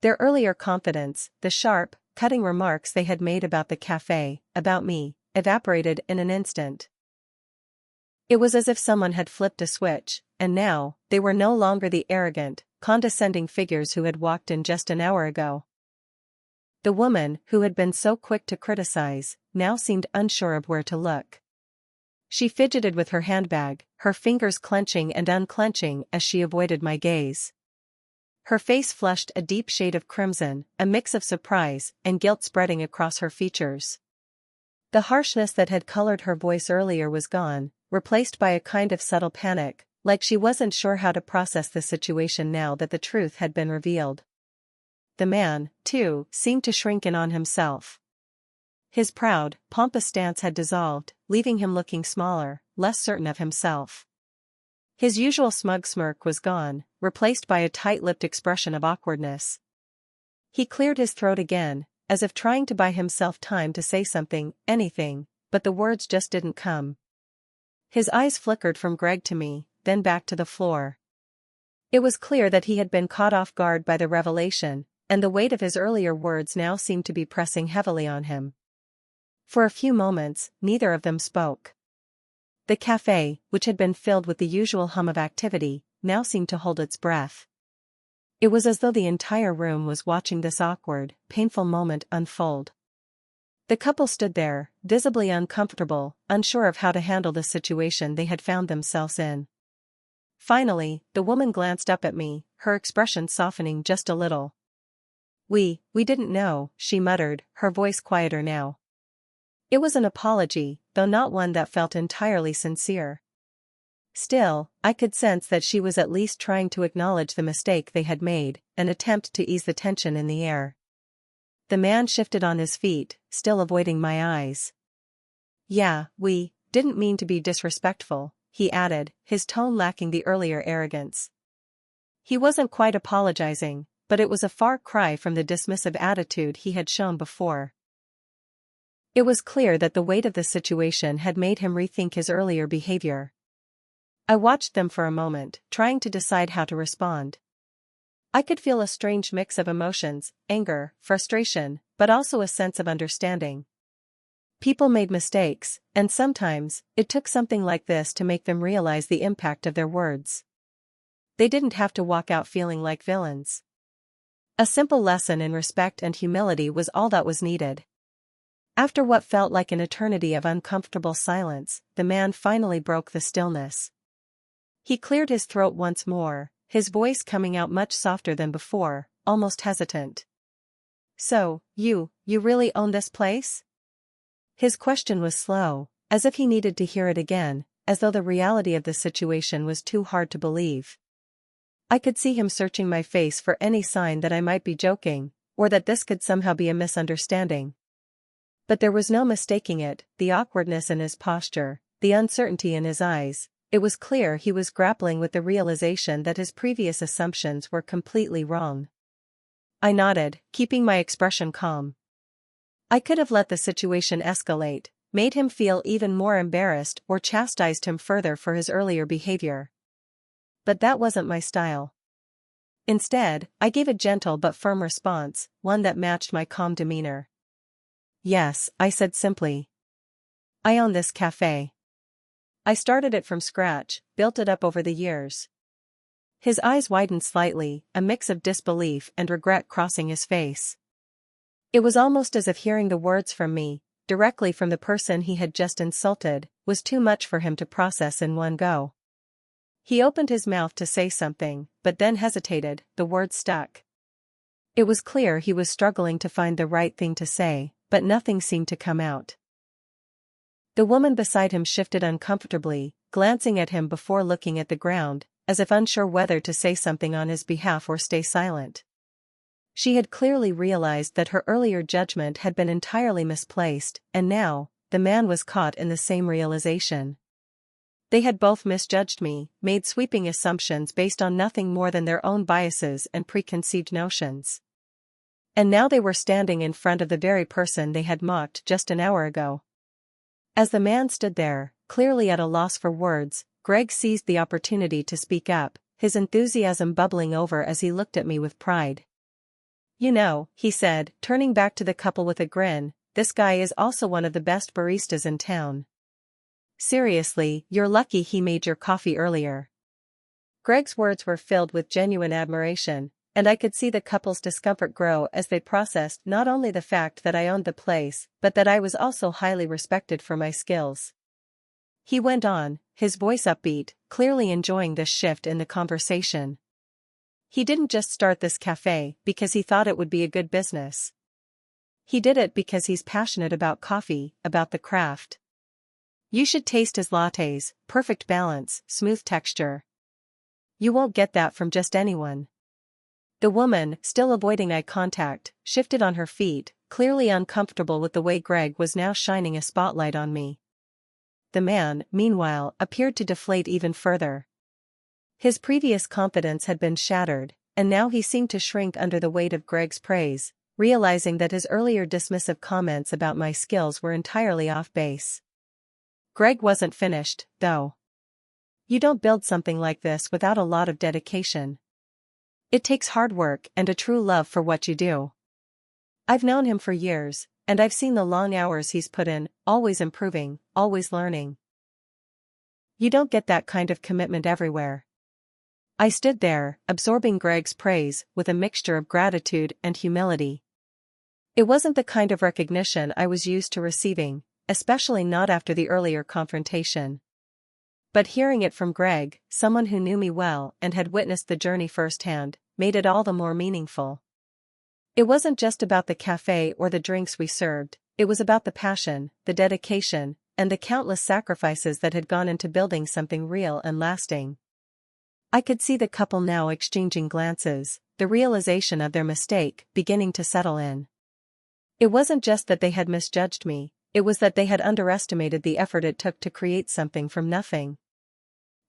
Their earlier confidence, the sharp, cutting remarks they had made about the cafe, about me, evaporated in an instant. It was as if someone had flipped a switch, and now, they were no longer the arrogant, condescending figures who had walked in just an hour ago. The woman, who had been so quick to criticize, now seemed unsure of where to look. She fidgeted with her handbag, her fingers clenching and unclenching as she avoided my gaze. Her face flushed a deep shade of crimson, a mix of surprise and guilt spreading across her features. The harshness that had colored her voice earlier was gone, replaced by a kind of subtle panic, like she wasn't sure how to process the situation now that the truth had been revealed. The man, too, seemed to shrink in on himself. His proud, pompous stance had dissolved, leaving him looking smaller, less certain of himself. His usual smug smirk was gone, replaced by a tight-lipped expression of awkwardness. He cleared his throat again, as if trying to buy himself time to say something, anything, but the words just didn't come. His eyes flickered from Greg to me, then back to the floor. It was clear that he had been caught off guard by the revelation, and the weight of his earlier words now seemed to be pressing heavily on him. For a few moments, neither of them spoke. The cafe, which had been filled with the usual hum of activity, now seemed to hold its breath. It was as though the entire room was watching this awkward, painful moment unfold. The couple stood there, visibly uncomfortable, unsure of how to handle the situation they had found themselves in. Finally, the woman glanced up at me, her expression softening just a little. We didn't know," she muttered, her voice quieter now. It was an apology, though not one that felt entirely sincere. Still, I could sense that she was at least trying to acknowledge the mistake they had made, an attempt to ease the tension in the air. The man shifted on his feet, still avoiding my eyes. "Yeah, we didn't mean to be disrespectful," he added, his tone lacking the earlier arrogance. He wasn't quite apologizing, but it was a far cry from the dismissive attitude he had shown before. It was clear that the weight of the situation had made him rethink his earlier behavior. I watched them for a moment, trying to decide how to respond. I could feel a strange mix of emotions, anger, frustration, but also a sense of understanding. People made mistakes, and sometimes, it took something like this to make them realize the impact of their words. They didn't have to walk out feeling like villains. A simple lesson in respect and humility was all that was needed. After what felt like an eternity of uncomfortable silence, the man finally broke the stillness. He cleared his throat once more, his voice coming out much softer than before, almost hesitant. "So, you really own this place?" His question was slow, as if he needed to hear it again, as though the reality of the situation was too hard to believe. I could see him searching my face for any sign that I might be joking, or that this could somehow be a misunderstanding. But there was no mistaking it, the awkwardness in his posture, the uncertainty in his eyes. It was clear he was grappling with the realization that his previous assumptions were completely wrong. I nodded, keeping my expression calm. I could have let the situation escalate, made him feel even more embarrassed or chastised him further for his earlier behavior. But that wasn't my style. Instead, I gave a gentle but firm response, one that matched my calm demeanor. "Yes," I said simply. "I own this cafe. I started it from scratch, built it up over the years." His eyes widened slightly, a mix of disbelief and regret crossing his face. It was almost as if hearing the words from me, directly from the person he had just insulted, was too much for him to process in one go. He opened his mouth to say something, but then hesitated, the words stuck. It was clear he was struggling to find the right thing to say, but nothing seemed to come out. The woman beside him shifted uncomfortably, glancing at him before looking at the ground, as if unsure whether to say something on his behalf or stay silent. She had clearly realized that her earlier judgment had been entirely misplaced, and now, the man was caught in the same realization. They had both misjudged me, made sweeping assumptions based on nothing more than their own biases and preconceived notions. And now they were standing in front of the very person they had mocked just an hour ago. As the man stood there, clearly at a loss for words, Greg seized the opportunity to speak up, his enthusiasm bubbling over as he looked at me with pride. "You know," he said, turning back to the couple with a grin, "this guy is also one of the best baristas in town. Seriously, you're lucky he made your coffee earlier." Greg's words were filled with genuine admiration, and I could see the couple's discomfort grow as they processed not only the fact that I owned the place, but that I was also highly respected for my skills. He went on, his voice upbeat, clearly enjoying this shift in the conversation. "He didn't just start this cafe because he thought it would be a good business. He did it because he's passionate about coffee, about the craft. You should taste his lattes, perfect balance, smooth texture. You won't get that from just anyone." The woman, still avoiding eye contact, shifted on her feet, clearly uncomfortable with the way Greg was now shining a spotlight on me. The man, meanwhile, appeared to deflate even further. His previous confidence had been shattered, and now he seemed to shrink under the weight of Greg's praise, realizing that his earlier dismissive comments about my skills were entirely off base. Greg wasn't finished, though. "You don't build something like this without a lot of dedication. It takes hard work and a true love for what you do. I've known him for years, and I've seen the long hours he's put in, always improving, always learning. You don't get that kind of commitment everywhere." I stood there, absorbing Greg's praise, with a mixture of gratitude and humility. It wasn't the kind of recognition I was used to receiving, especially not after the earlier confrontation. But hearing it from Greg, someone who knew me well and had witnessed the journey firsthand, made it all the more meaningful. It wasn't just about the cafe or the drinks we served, it was about the passion, the dedication, and the countless sacrifices that had gone into building something real and lasting. I could see the couple now exchanging glances, the realization of their mistake beginning to settle in. It wasn't just that they had misjudged me, it was that they had underestimated the effort it took to create something from nothing.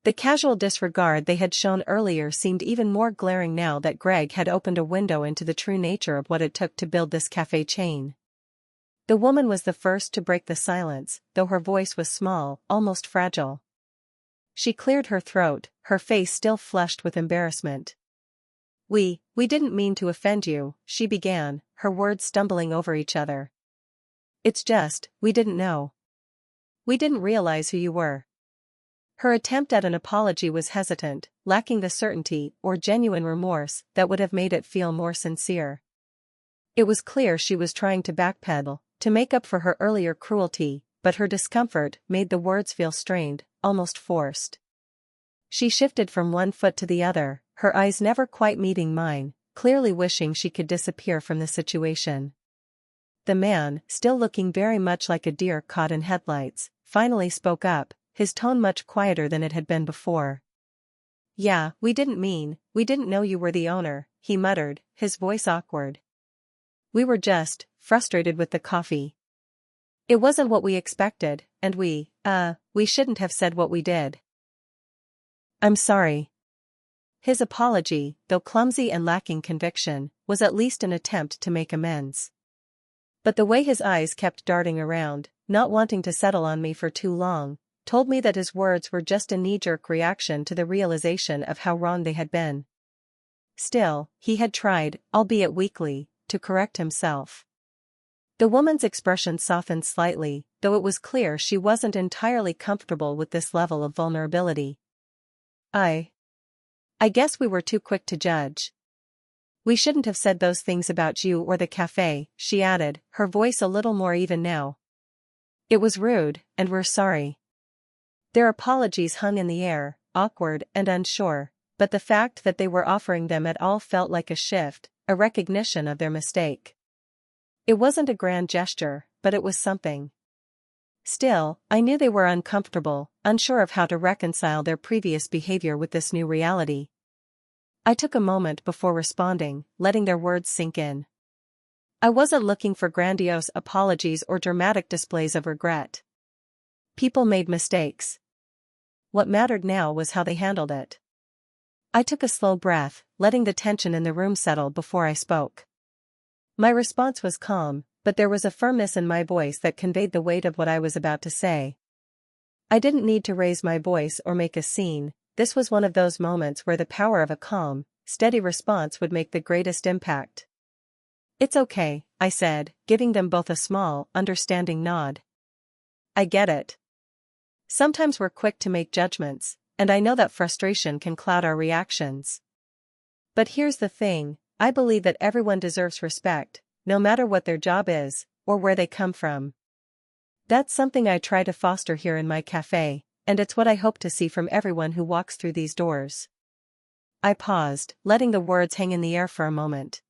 The casual disregard they had shown earlier seemed even more glaring now that Greg had opened a window into the true nature of what it took to build this cafe chain. The woman was the first to break the silence, though her voice was small, almost fragile. She cleared her throat, her face still flushed with embarrassment. We didn't mean to offend you," she began, her words stumbling over each other. "It's just, we didn't know. We didn't realize who you were." Her attempt at an apology was hesitant, lacking the certainty or genuine remorse that would have made it feel more sincere. It was clear she was trying to backpedal, to make up for her earlier cruelty, but her discomfort made the words feel strained, almost forced. She shifted from one foot to the other, her eyes never quite meeting mine, clearly wishing she could disappear from the situation. The man, still looking very much like a deer caught in headlights, finally spoke up, his tone much quieter than it had been before. "Yeah, we didn't know you were the owner," he muttered, his voice awkward. "We were just frustrated with the coffee. It wasn't what we expected, and we shouldn't have said what we did. I'm sorry." His apology, though clumsy and lacking conviction, was at least an attempt to make amends. But the way his eyes kept darting around, not wanting to settle on me for too long, told me that his words were just a knee-jerk reaction to the realization of how wrong they had been. Still, he had tried, albeit weakly, to correct himself. The woman's expression softened slightly, though it was clear she wasn't entirely comfortable with this level of vulnerability. I guess we were too quick to judge. We shouldn't have said those things about you or the cafe," she added, her voice a little more even now. "It was rude, and we're sorry." Their apologies hung in the air, awkward and unsure, but the fact that they were offering them at all felt like a shift, a recognition of their mistake. It wasn't a grand gesture, but it was something. Still, I knew they were uncomfortable, unsure of how to reconcile their previous behavior with this new reality. I took a moment before responding, letting their words sink in. I wasn't looking for grandiose apologies or dramatic displays of regret. People made mistakes. What mattered now was how they handled it. I took a slow breath, letting the tension in the room settle before I spoke. My response was calm, but there was a firmness in my voice that conveyed the weight of what I was about to say. I didn't need to raise my voice or make a scene. This was one of those moments where the power of a calm, steady response would make the greatest impact. "It's okay," I said, giving them both a small, understanding nod. "I get it. Sometimes we're quick to make judgments, and I know that frustration can cloud our reactions. But here's the thing, I believe that everyone deserves respect, no matter what their job is, or where they come from. That's something I try to foster here in my cafe, and it's what I hope to see from everyone who walks through these doors." I paused, letting the words hang in the air for a moment.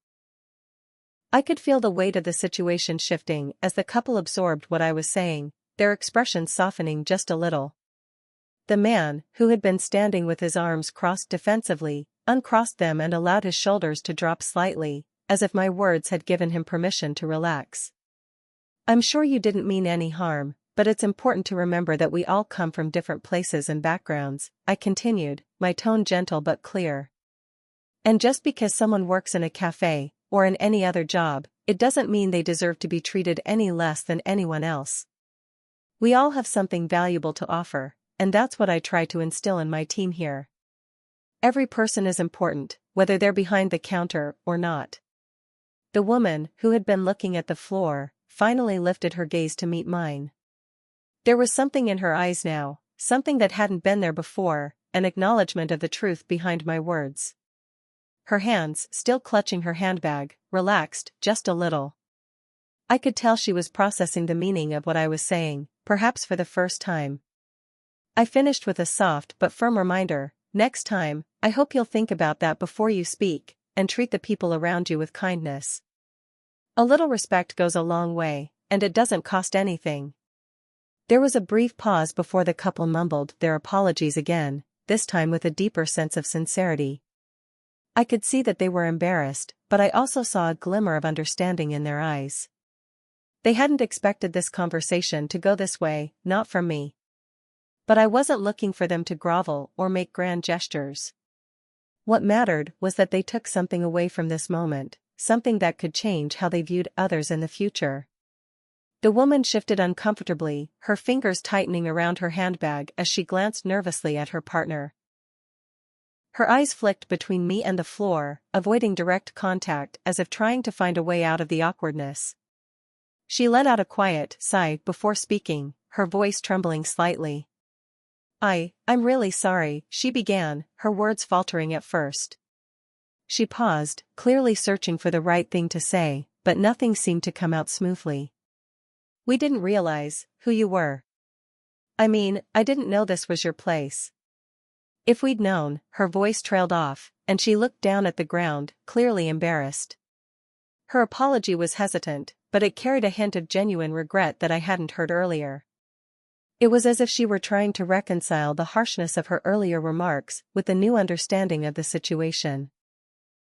I could feel the weight of the situation shifting as the couple absorbed what I was saying, their expressions softening just a little. The man, who had been standing with his arms crossed defensively, uncrossed them and allowed his shoulders to drop slightly, as if my words had given him permission to relax. "I'm sure you didn't mean any harm, but it's important to remember that we all come from different places and backgrounds," I continued, my tone gentle but clear. "And just because someone works in a cafe, or in any other job, it doesn't mean they deserve to be treated any less than anyone else. We all have something valuable to offer, and that's what I try to instill in my team here. Every person is important, whether they're behind the counter or not." The woman, who had been looking at the floor, finally lifted her gaze to meet mine. There was something in her eyes now, something that hadn't been there before, an acknowledgement of the truth behind my words. Her hands, still clutching her handbag, relaxed just a little. I could tell she was processing the meaning of what I was saying, perhaps for the first time. I finished with a soft but firm reminder, "Next time, I hope you'll think about that before you speak, and treat the people around you with kindness. A little respect goes a long way, and it doesn't cost anything." There was a brief pause before the couple mumbled their apologies again, this time with a deeper sense of sincerity. I could see that they were embarrassed, but I also saw a glimmer of understanding in their eyes. They hadn't expected this conversation to go this way, not from me. But I wasn't looking for them to grovel or make grand gestures. What mattered was that they took something away from this moment, something that could change how they viewed others in the future. The woman shifted uncomfortably, her fingers tightening around her handbag as she glanced nervously at her partner. Her eyes flicked between me and the floor, avoiding direct contact as if trying to find a way out of the awkwardness. She let out a quiet sigh before speaking, her voice trembling slightly. I'm really sorry," she began, her words faltering at first. She paused, clearly searching for the right thing to say, but nothing seemed to come out smoothly. "We didn't realize who you were. I mean, I didn't know this was your place." If we'd known, her voice trailed off, and she looked down at the ground, clearly embarrassed. Her apology was hesitant, but it carried a hint of genuine regret that I hadn't heard earlier. It was as if she were trying to reconcile the harshness of her earlier remarks with the new understanding of the situation.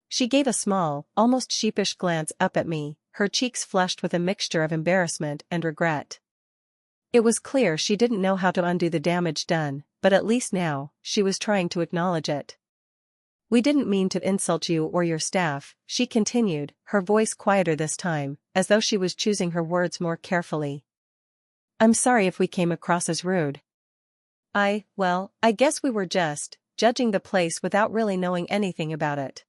She gave a small, almost sheepish glance up at me, her cheeks flushed with a mixture of embarrassment and regret. It was clear she didn't know how to undo the damage done, but at least now, she was trying to acknowledge it. "We didn't mean to insult you or your staff," she continued, her voice quieter this time, as though she was choosing her words more carefully. "I'm sorry if we came across as rude. I guess we were just judging the place without really knowing anything about it."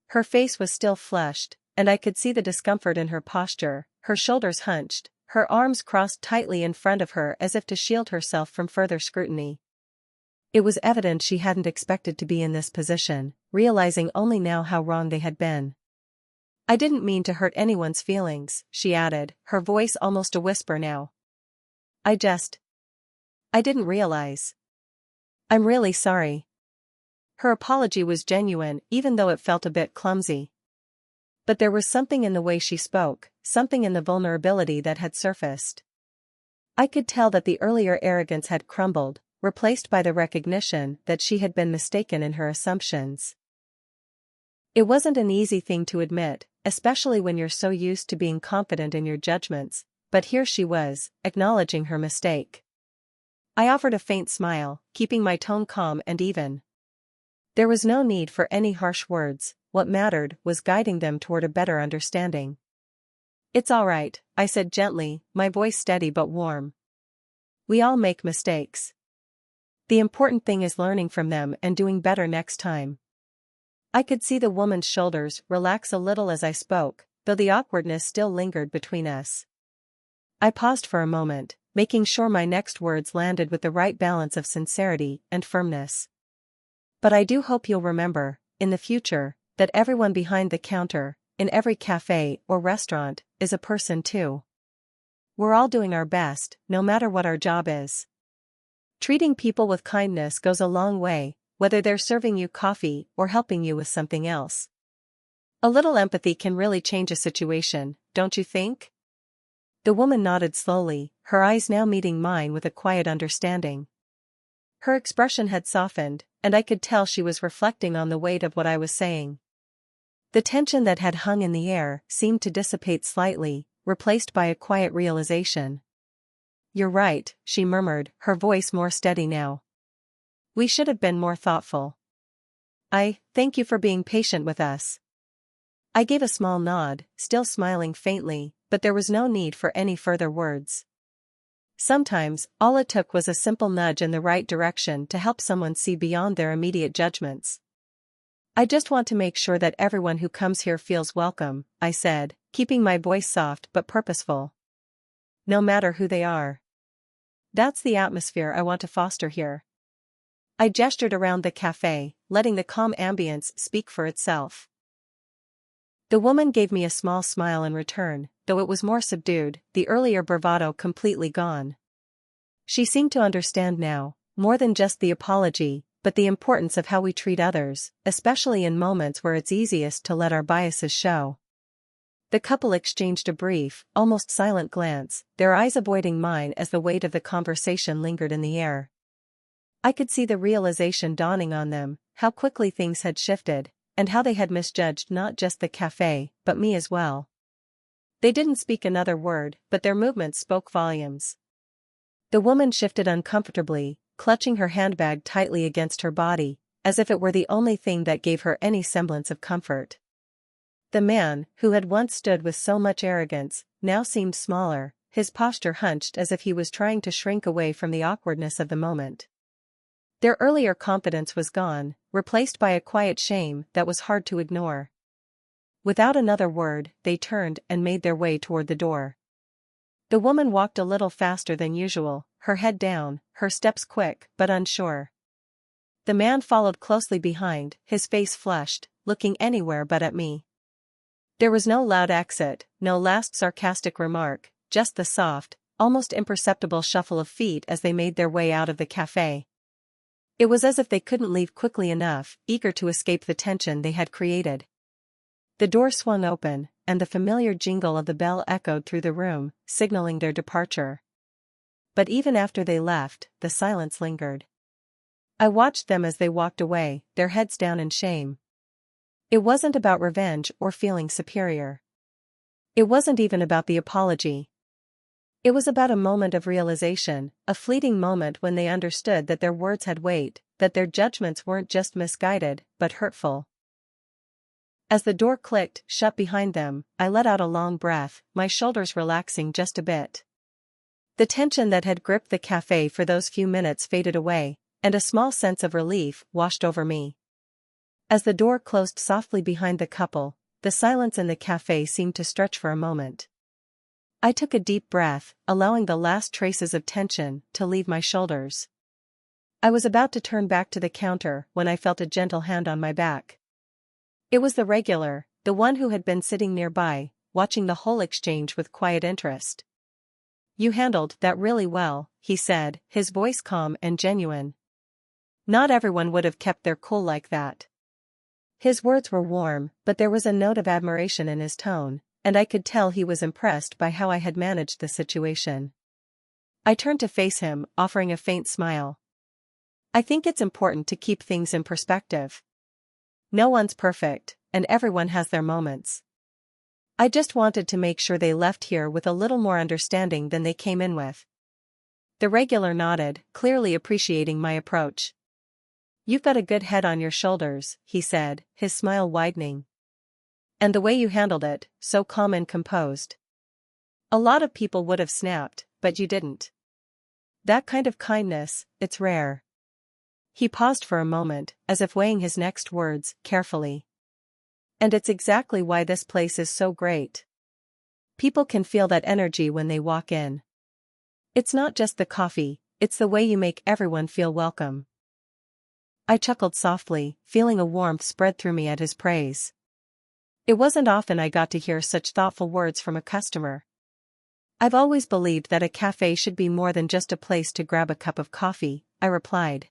Her face was still flushed, and I could see the discomfort in her posture, her shoulders hunched, her arms crossed tightly in front of her as if to shield herself from further scrutiny. It was evident she hadn't expected to be in this position, realizing only now how wrong they had been. "I didn't mean to hurt anyone's feelings," she added, her voice almost a whisper now. I didn't realize. I'm really sorry." Her apology was genuine, even though it felt a bit clumsy. But there was something in the way she spoke, something in the vulnerability that had surfaced. I could tell that the earlier arrogance had crumbled, replaced by the recognition that she had been mistaken in her assumptions. It wasn't an easy thing to admit, especially when you're so used to being confident in your judgments, but here she was, acknowledging her mistake. I offered a faint smile, keeping my tone calm and even. There was no need for any harsh words, what mattered was guiding them toward a better understanding. "It's all right," I said gently, my voice steady but warm. "We all make mistakes. The important thing is learning from them and doing better next time." I could see the woman's shoulders relax a little as I spoke, though the awkwardness still lingered between us. I paused for a moment, making sure my next words landed with the right balance of sincerity and firmness. "But I do hope you'll remember, in the future, that everyone behind the counter, in every cafe or restaurant, is a person too. We're all doing our best, no matter what our job is. Treating people with kindness goes a long way, whether they're serving you coffee or helping you with something else. A little empathy can really change a situation, don't you think?" The woman nodded slowly, her eyes now meeting mine with a quiet understanding. Her expression had softened, and I could tell she was reflecting on the weight of what I was saying. The tension that had hung in the air seemed to dissipate slightly, replaced by a quiet realization. "You're right," she murmured, her voice more steady now. "We should have been more thoughtful. Thank you for being patient with us." I gave a small nod, still smiling faintly, but there was no need for any further words. Sometimes, all it took was a simple nudge in the right direction to help someone see beyond their immediate judgments. "I just want to make sure that everyone who comes here feels welcome," I said, keeping my voice soft but purposeful. "No matter who they are. That's the atmosphere I want to foster here." I gestured around the cafe, letting the calm ambience speak for itself. The woman gave me a small smile in return, though it was more subdued, the earlier bravado completely gone. She seemed to understand now, more than just the apology, but the importance of how we treat others, especially in moments where it's easiest to let our biases show. The couple exchanged a brief, almost silent glance, their eyes avoiding mine as the weight of the conversation lingered in the air. I could see the realization dawning on them, how quickly things had shifted, and how they had misjudged not just the cafe, but me as well. They didn't speak another word, but their movements spoke volumes. The woman shifted uncomfortably, clutching her handbag tightly against her body, as if it were the only thing that gave her any semblance of comfort. The man, who had once stood with so much arrogance, now seemed smaller, his posture hunched as if he was trying to shrink away from the awkwardness of the moment. Their earlier confidence was gone, replaced by a quiet shame that was hard to ignore. Without another word, they turned and made their way toward the door. The woman walked a little faster than usual, her head down, her steps quick but unsure. The man followed closely behind, his face flushed, looking anywhere but at me. There was no loud exit, no last sarcastic remark, just the soft, almost imperceptible shuffle of feet as they made their way out of the cafe. It was as if they couldn't leave quickly enough, eager to escape the tension they had created. The door swung open, and the familiar jingle of the bell echoed through the room, signaling their departure. But even after they left, the silence lingered. I watched them as they walked away, their heads down in shame. It wasn't about revenge or feeling superior. It wasn't even about the apology. It was about a moment of realization, a fleeting moment when they understood that their words had weight, that their judgments weren't just misguided, but hurtful. As the door clicked shut behind them, I let out a long breath, my shoulders relaxing just a bit. The tension that had gripped the cafe for those few minutes faded away, and a small sense of relief washed over me. As the door closed softly behind the couple, the silence in the cafe seemed to stretch for a moment. I took a deep breath, allowing the last traces of tension to leave my shoulders. I was about to turn back to the counter when I felt a gentle hand on my back. It was the regular, the one who had been sitting nearby, watching the whole exchange with quiet interest. "You handled that really well," he said, his voice calm and genuine. "Not everyone would have kept their cool like that." His words were warm, but there was a note of admiration in his tone, and I could tell he was impressed by how I had managed the situation. I turned to face him, offering a faint smile. I think it's important to keep things in perspective. No one's perfect, and everyone has their moments. I just wanted to make sure they left here with a little more understanding than they came in with. The regular nodded, clearly appreciating my approach. You've got a good head on your shoulders, he said, his smile widening. And the way you handled it, so calm and composed. A lot of people would have snapped, but you didn't. That kind of kindness, it's rare. He paused for a moment, as if weighing his next words, carefully. And it's exactly why this place is so great. People can feel that energy when they walk in. It's not just the coffee, it's the way you make everyone feel welcome. I chuckled softly, feeling a warmth spread through me at his praise. It wasn't often I got to hear such thoughtful words from a customer. I've always believed that a cafe should be more than just a place to grab a cup of coffee, I replied.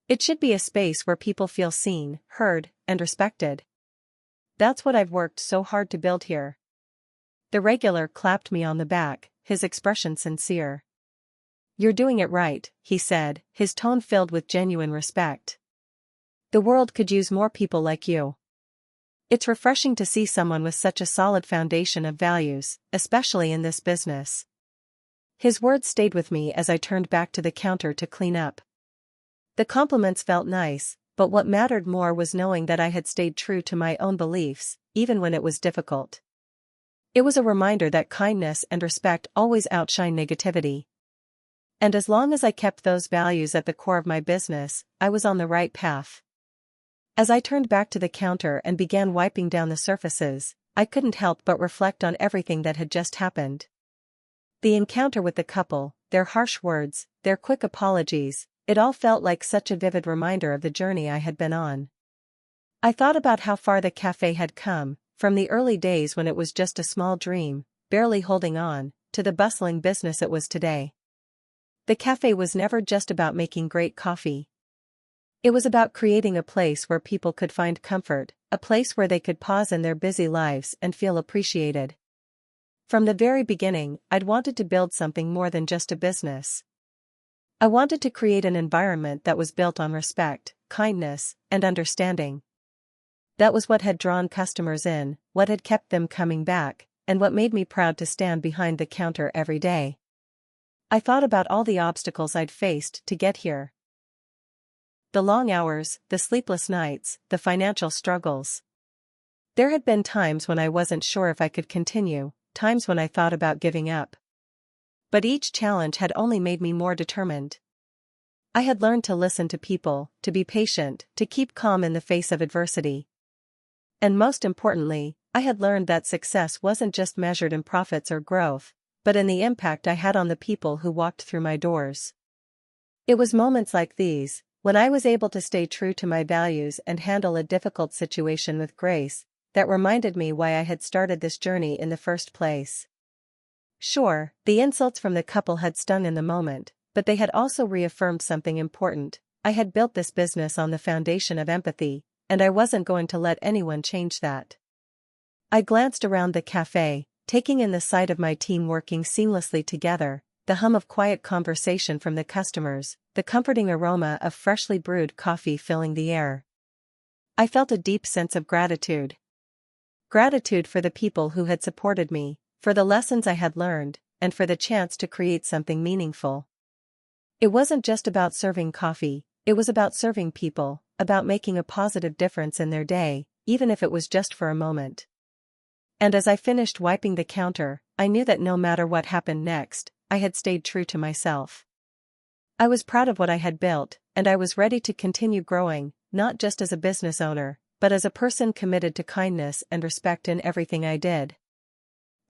It should be a space where people feel seen, heard, and respected. That's what I've worked so hard to build here. The regular clapped me on the back, his expression sincere. You're doing it right, he said, his tone filled with genuine respect. The world could use more people like you. It's refreshing to see someone with such a solid foundation of values, especially in this business. His words stayed with me as I turned back to the counter to clean up. The compliments felt nice, but what mattered more was knowing that I had stayed true to my own beliefs, even when it was difficult. It was a reminder that kindness and respect always outshine negativity. And as long as I kept those values at the core of my business, I was on the right path. As I turned back to the counter and began wiping down the surfaces, I couldn't help but reflect on everything that had just happened. The encounter with the couple, their harsh words, their quick apologies, it all felt like such a vivid reminder of the journey I had been on. I thought about how far the cafe had come, from the early days when it was just a small dream, barely holding on, to the bustling business it was today. The cafe was never just about making great coffee. It was about creating a place where people could find comfort, a place where they could pause in their busy lives and feel appreciated. From the very beginning, I'd wanted to build something more than just a business. I wanted to create an environment that was built on respect, kindness, and understanding. That was what had drawn customers in, what had kept them coming back, and what made me proud to stand behind the counter every day. I thought about all the obstacles I'd faced to get here. The long hours, the sleepless nights, the financial struggles. There had been times when I wasn't sure if I could continue, times when I thought about giving up. But each challenge had only made me more determined. I had learned to listen to people, to be patient, to keep calm in the face of adversity. And most importantly, I had learned that success wasn't just measured in profits or growth, but in the impact I had on the people who walked through my doors. It was moments like these, when I was able to stay true to my values and handle a difficult situation with grace, that reminded me why I had started this journey in the first place. Sure, the insults from the couple had stung in the moment, but they had also reaffirmed something important. I had built this business on the foundation of empathy, and I wasn't going to let anyone change that. I glanced around the cafe, taking in the sight of my team working seamlessly together, the hum of quiet conversation from the customers, the comforting aroma of freshly brewed coffee filling the air. I felt a deep sense of gratitude. Gratitude for the people who had supported me, for the lessons I had learned, and for the chance to create something meaningful. It wasn't just about serving coffee, it was about serving people, about making a positive difference in their day, even if it was just for a moment. And as I finished wiping the counter, I knew that no matter what happened next, I had stayed true to myself. I was proud of what I had built, and I was ready to continue growing, not just as a business owner, but as a person committed to kindness and respect in everything I did.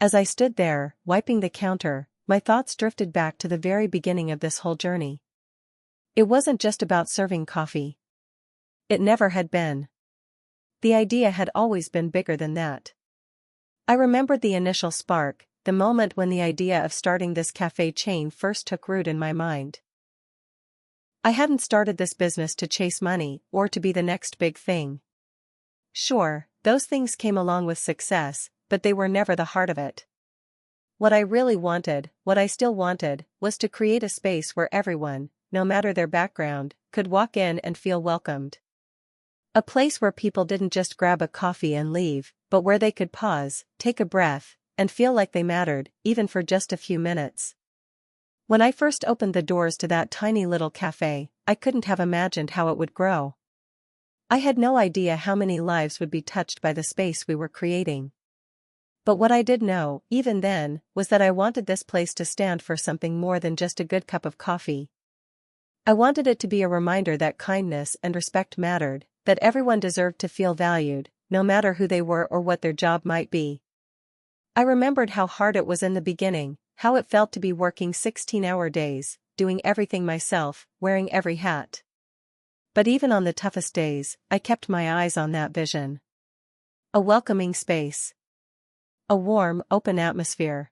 As I stood there, wiping the counter, my thoughts drifted back to the very beginning of this whole journey. It wasn't just about serving coffee. It never had been. The idea had always been bigger than that. I remembered the initial spark, the moment when the idea of starting this cafe chain first took root in my mind. I hadn't started this business to chase money or to be the next big thing. Sure, those things came along with success, but they were never the heart of it. What I really wanted, what I still wanted, was to create a space where everyone, no matter their background, could walk in and feel welcomed. A place where people didn't just grab a coffee and leave, but where they could pause, take a breath, and feel like they mattered, even for just a few minutes. When I first opened the doors to that tiny little cafe, I couldn't have imagined how it would grow. I had no idea how many lives would be touched by the space we were creating. But what I did know, even then, was that I wanted this place to stand for something more than just a good cup of coffee. I wanted it to be a reminder that kindness and respect mattered, that everyone deserved to feel valued, no matter who they were or what their job might be. I remembered how hard it was in the beginning, how it felt to be working 16-hour days, doing everything myself, wearing every hat. But even on the toughest days, I kept my eyes on that vision. A welcoming space. A warm, open atmosphere.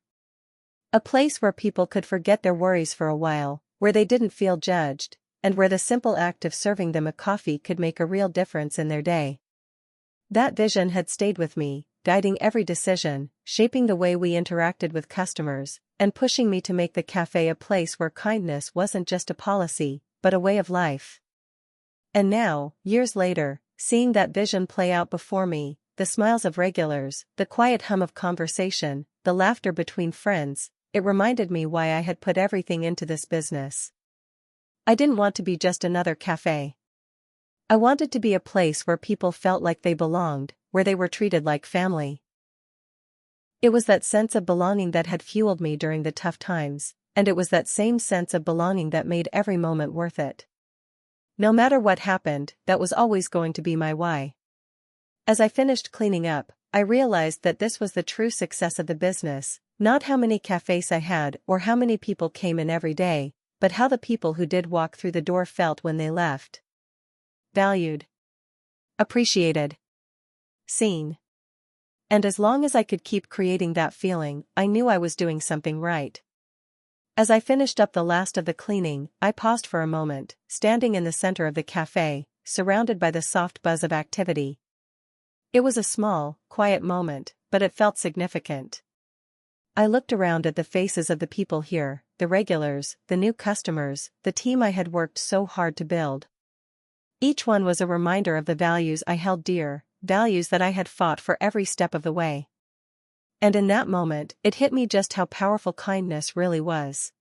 A place where people could forget their worries for a while, where they didn't feel judged, and where the simple act of serving them a coffee could make a real difference in their day. That vision had stayed with me, guiding every decision, shaping the way we interacted with customers, and pushing me to make the cafe a place where kindness wasn't just a policy, but a way of life. And now, years later, seeing that vision play out before me, the smiles of regulars, the quiet hum of conversation, the laughter between friends, it reminded me why I had put everything into this business. I didn't want to be just another cafe. I wanted to be a place where people felt like they belonged, where they were treated like family. It was that sense of belonging that had fueled me during the tough times, and it was that same sense of belonging that made every moment worth it. No matter what happened, that was always going to be my why. As I finished cleaning up, I realized that this was the true success of the business, not how many cafes I had or how many people came in every day, but how the people who did walk through the door felt when they left. Valued. Appreciated. Seen. And as long as I could keep creating that feeling, I knew I was doing something right. As I finished up the last of the cleaning, I paused for a moment, standing in the center of the cafe, surrounded by the soft buzz of activity. It was a small, quiet moment, but it felt significant. I looked around at the faces of the people here, the regulars, the new customers, the team I had worked so hard to build. Each one was a reminder of the values I held dear, values that I had fought for every step of the way. And in that moment, it hit me just how powerful kindness really was.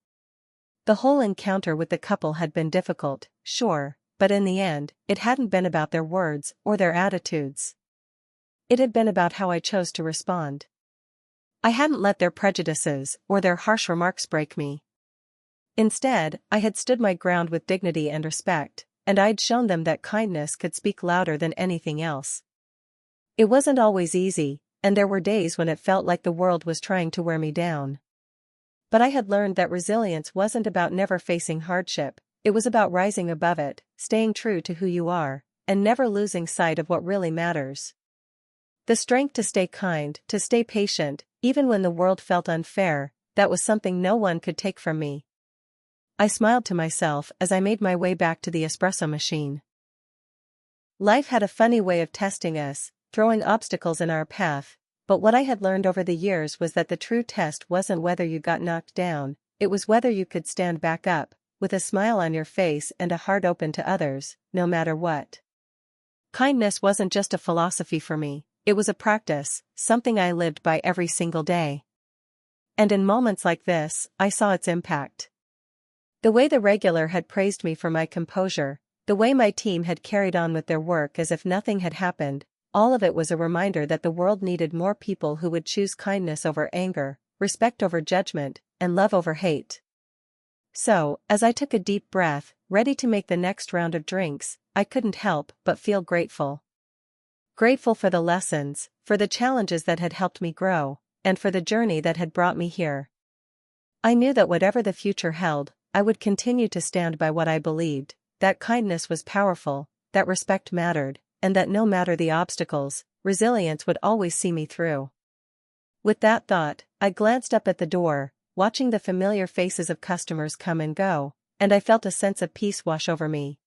The whole encounter with the couple had been difficult, sure, but in the end, it hadn't been about their words or their attitudes. It had been about how I chose to respond. I hadn't let their prejudices or their harsh remarks break me. Instead, I had stood my ground with dignity and respect, and I'd shown them that kindness could speak louder than anything else. It wasn't always easy, and there were days when it felt like the world was trying to wear me down. But I had learned that resilience wasn't about never facing hardship, it was about rising above it, staying true to who you are, and never losing sight of what really matters. The strength to stay kind, to stay patient, even when the world felt unfair, that was something no one could take from me. I smiled to myself as I made my way back to the espresso machine. Life had a funny way of testing us, throwing obstacles in our path, but what I had learned over the years was that the true test wasn't whether you got knocked down, it was whether you could stand back up, with a smile on your face and a heart open to others, no matter what. Kindness wasn't just a philosophy for me, it was a practice, something I lived by every single day. And in moments like this, I saw its impact. The way the regular had praised me for my composure, the way my team had carried on with their work as if nothing had happened, all of it was a reminder that the world needed more people who would choose kindness over anger, respect over judgment, and love over hate. So, as I took a deep breath, ready to make the next round of drinks, I couldn't help but feel grateful. Grateful for the lessons, for the challenges that had helped me grow, and for the journey that had brought me here. I knew that whatever the future held, I would continue to stand by what I believed, that kindness was powerful, that respect mattered, and that no matter the obstacles, resilience would always see me through. With that thought, I glanced up at the door, watching the familiar faces of customers come and go, and I felt a sense of peace wash over me.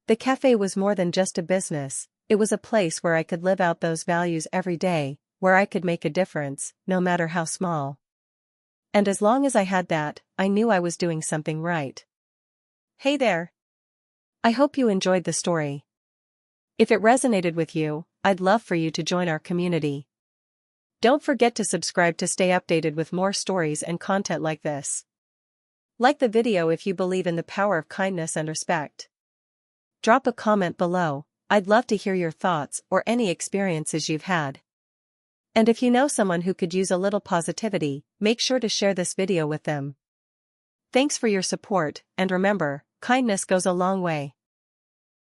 The cafe was more than just a business, it was a place where I could live out those values every day, where I could make a difference, no matter how small. And as long as I had that, I knew I was doing something right. Hey there! I hope you enjoyed the story. If it resonated with you, I'd love for you to join our community. Don't forget to subscribe to stay updated with more stories and content like this. Like the video if you believe in the power of kindness and respect. Drop a comment below, I'd love to hear your thoughts or any experiences you've had. And if you know someone who could use a little positivity, make sure to share this video with them. Thanks for your support, and remember, kindness goes a long way.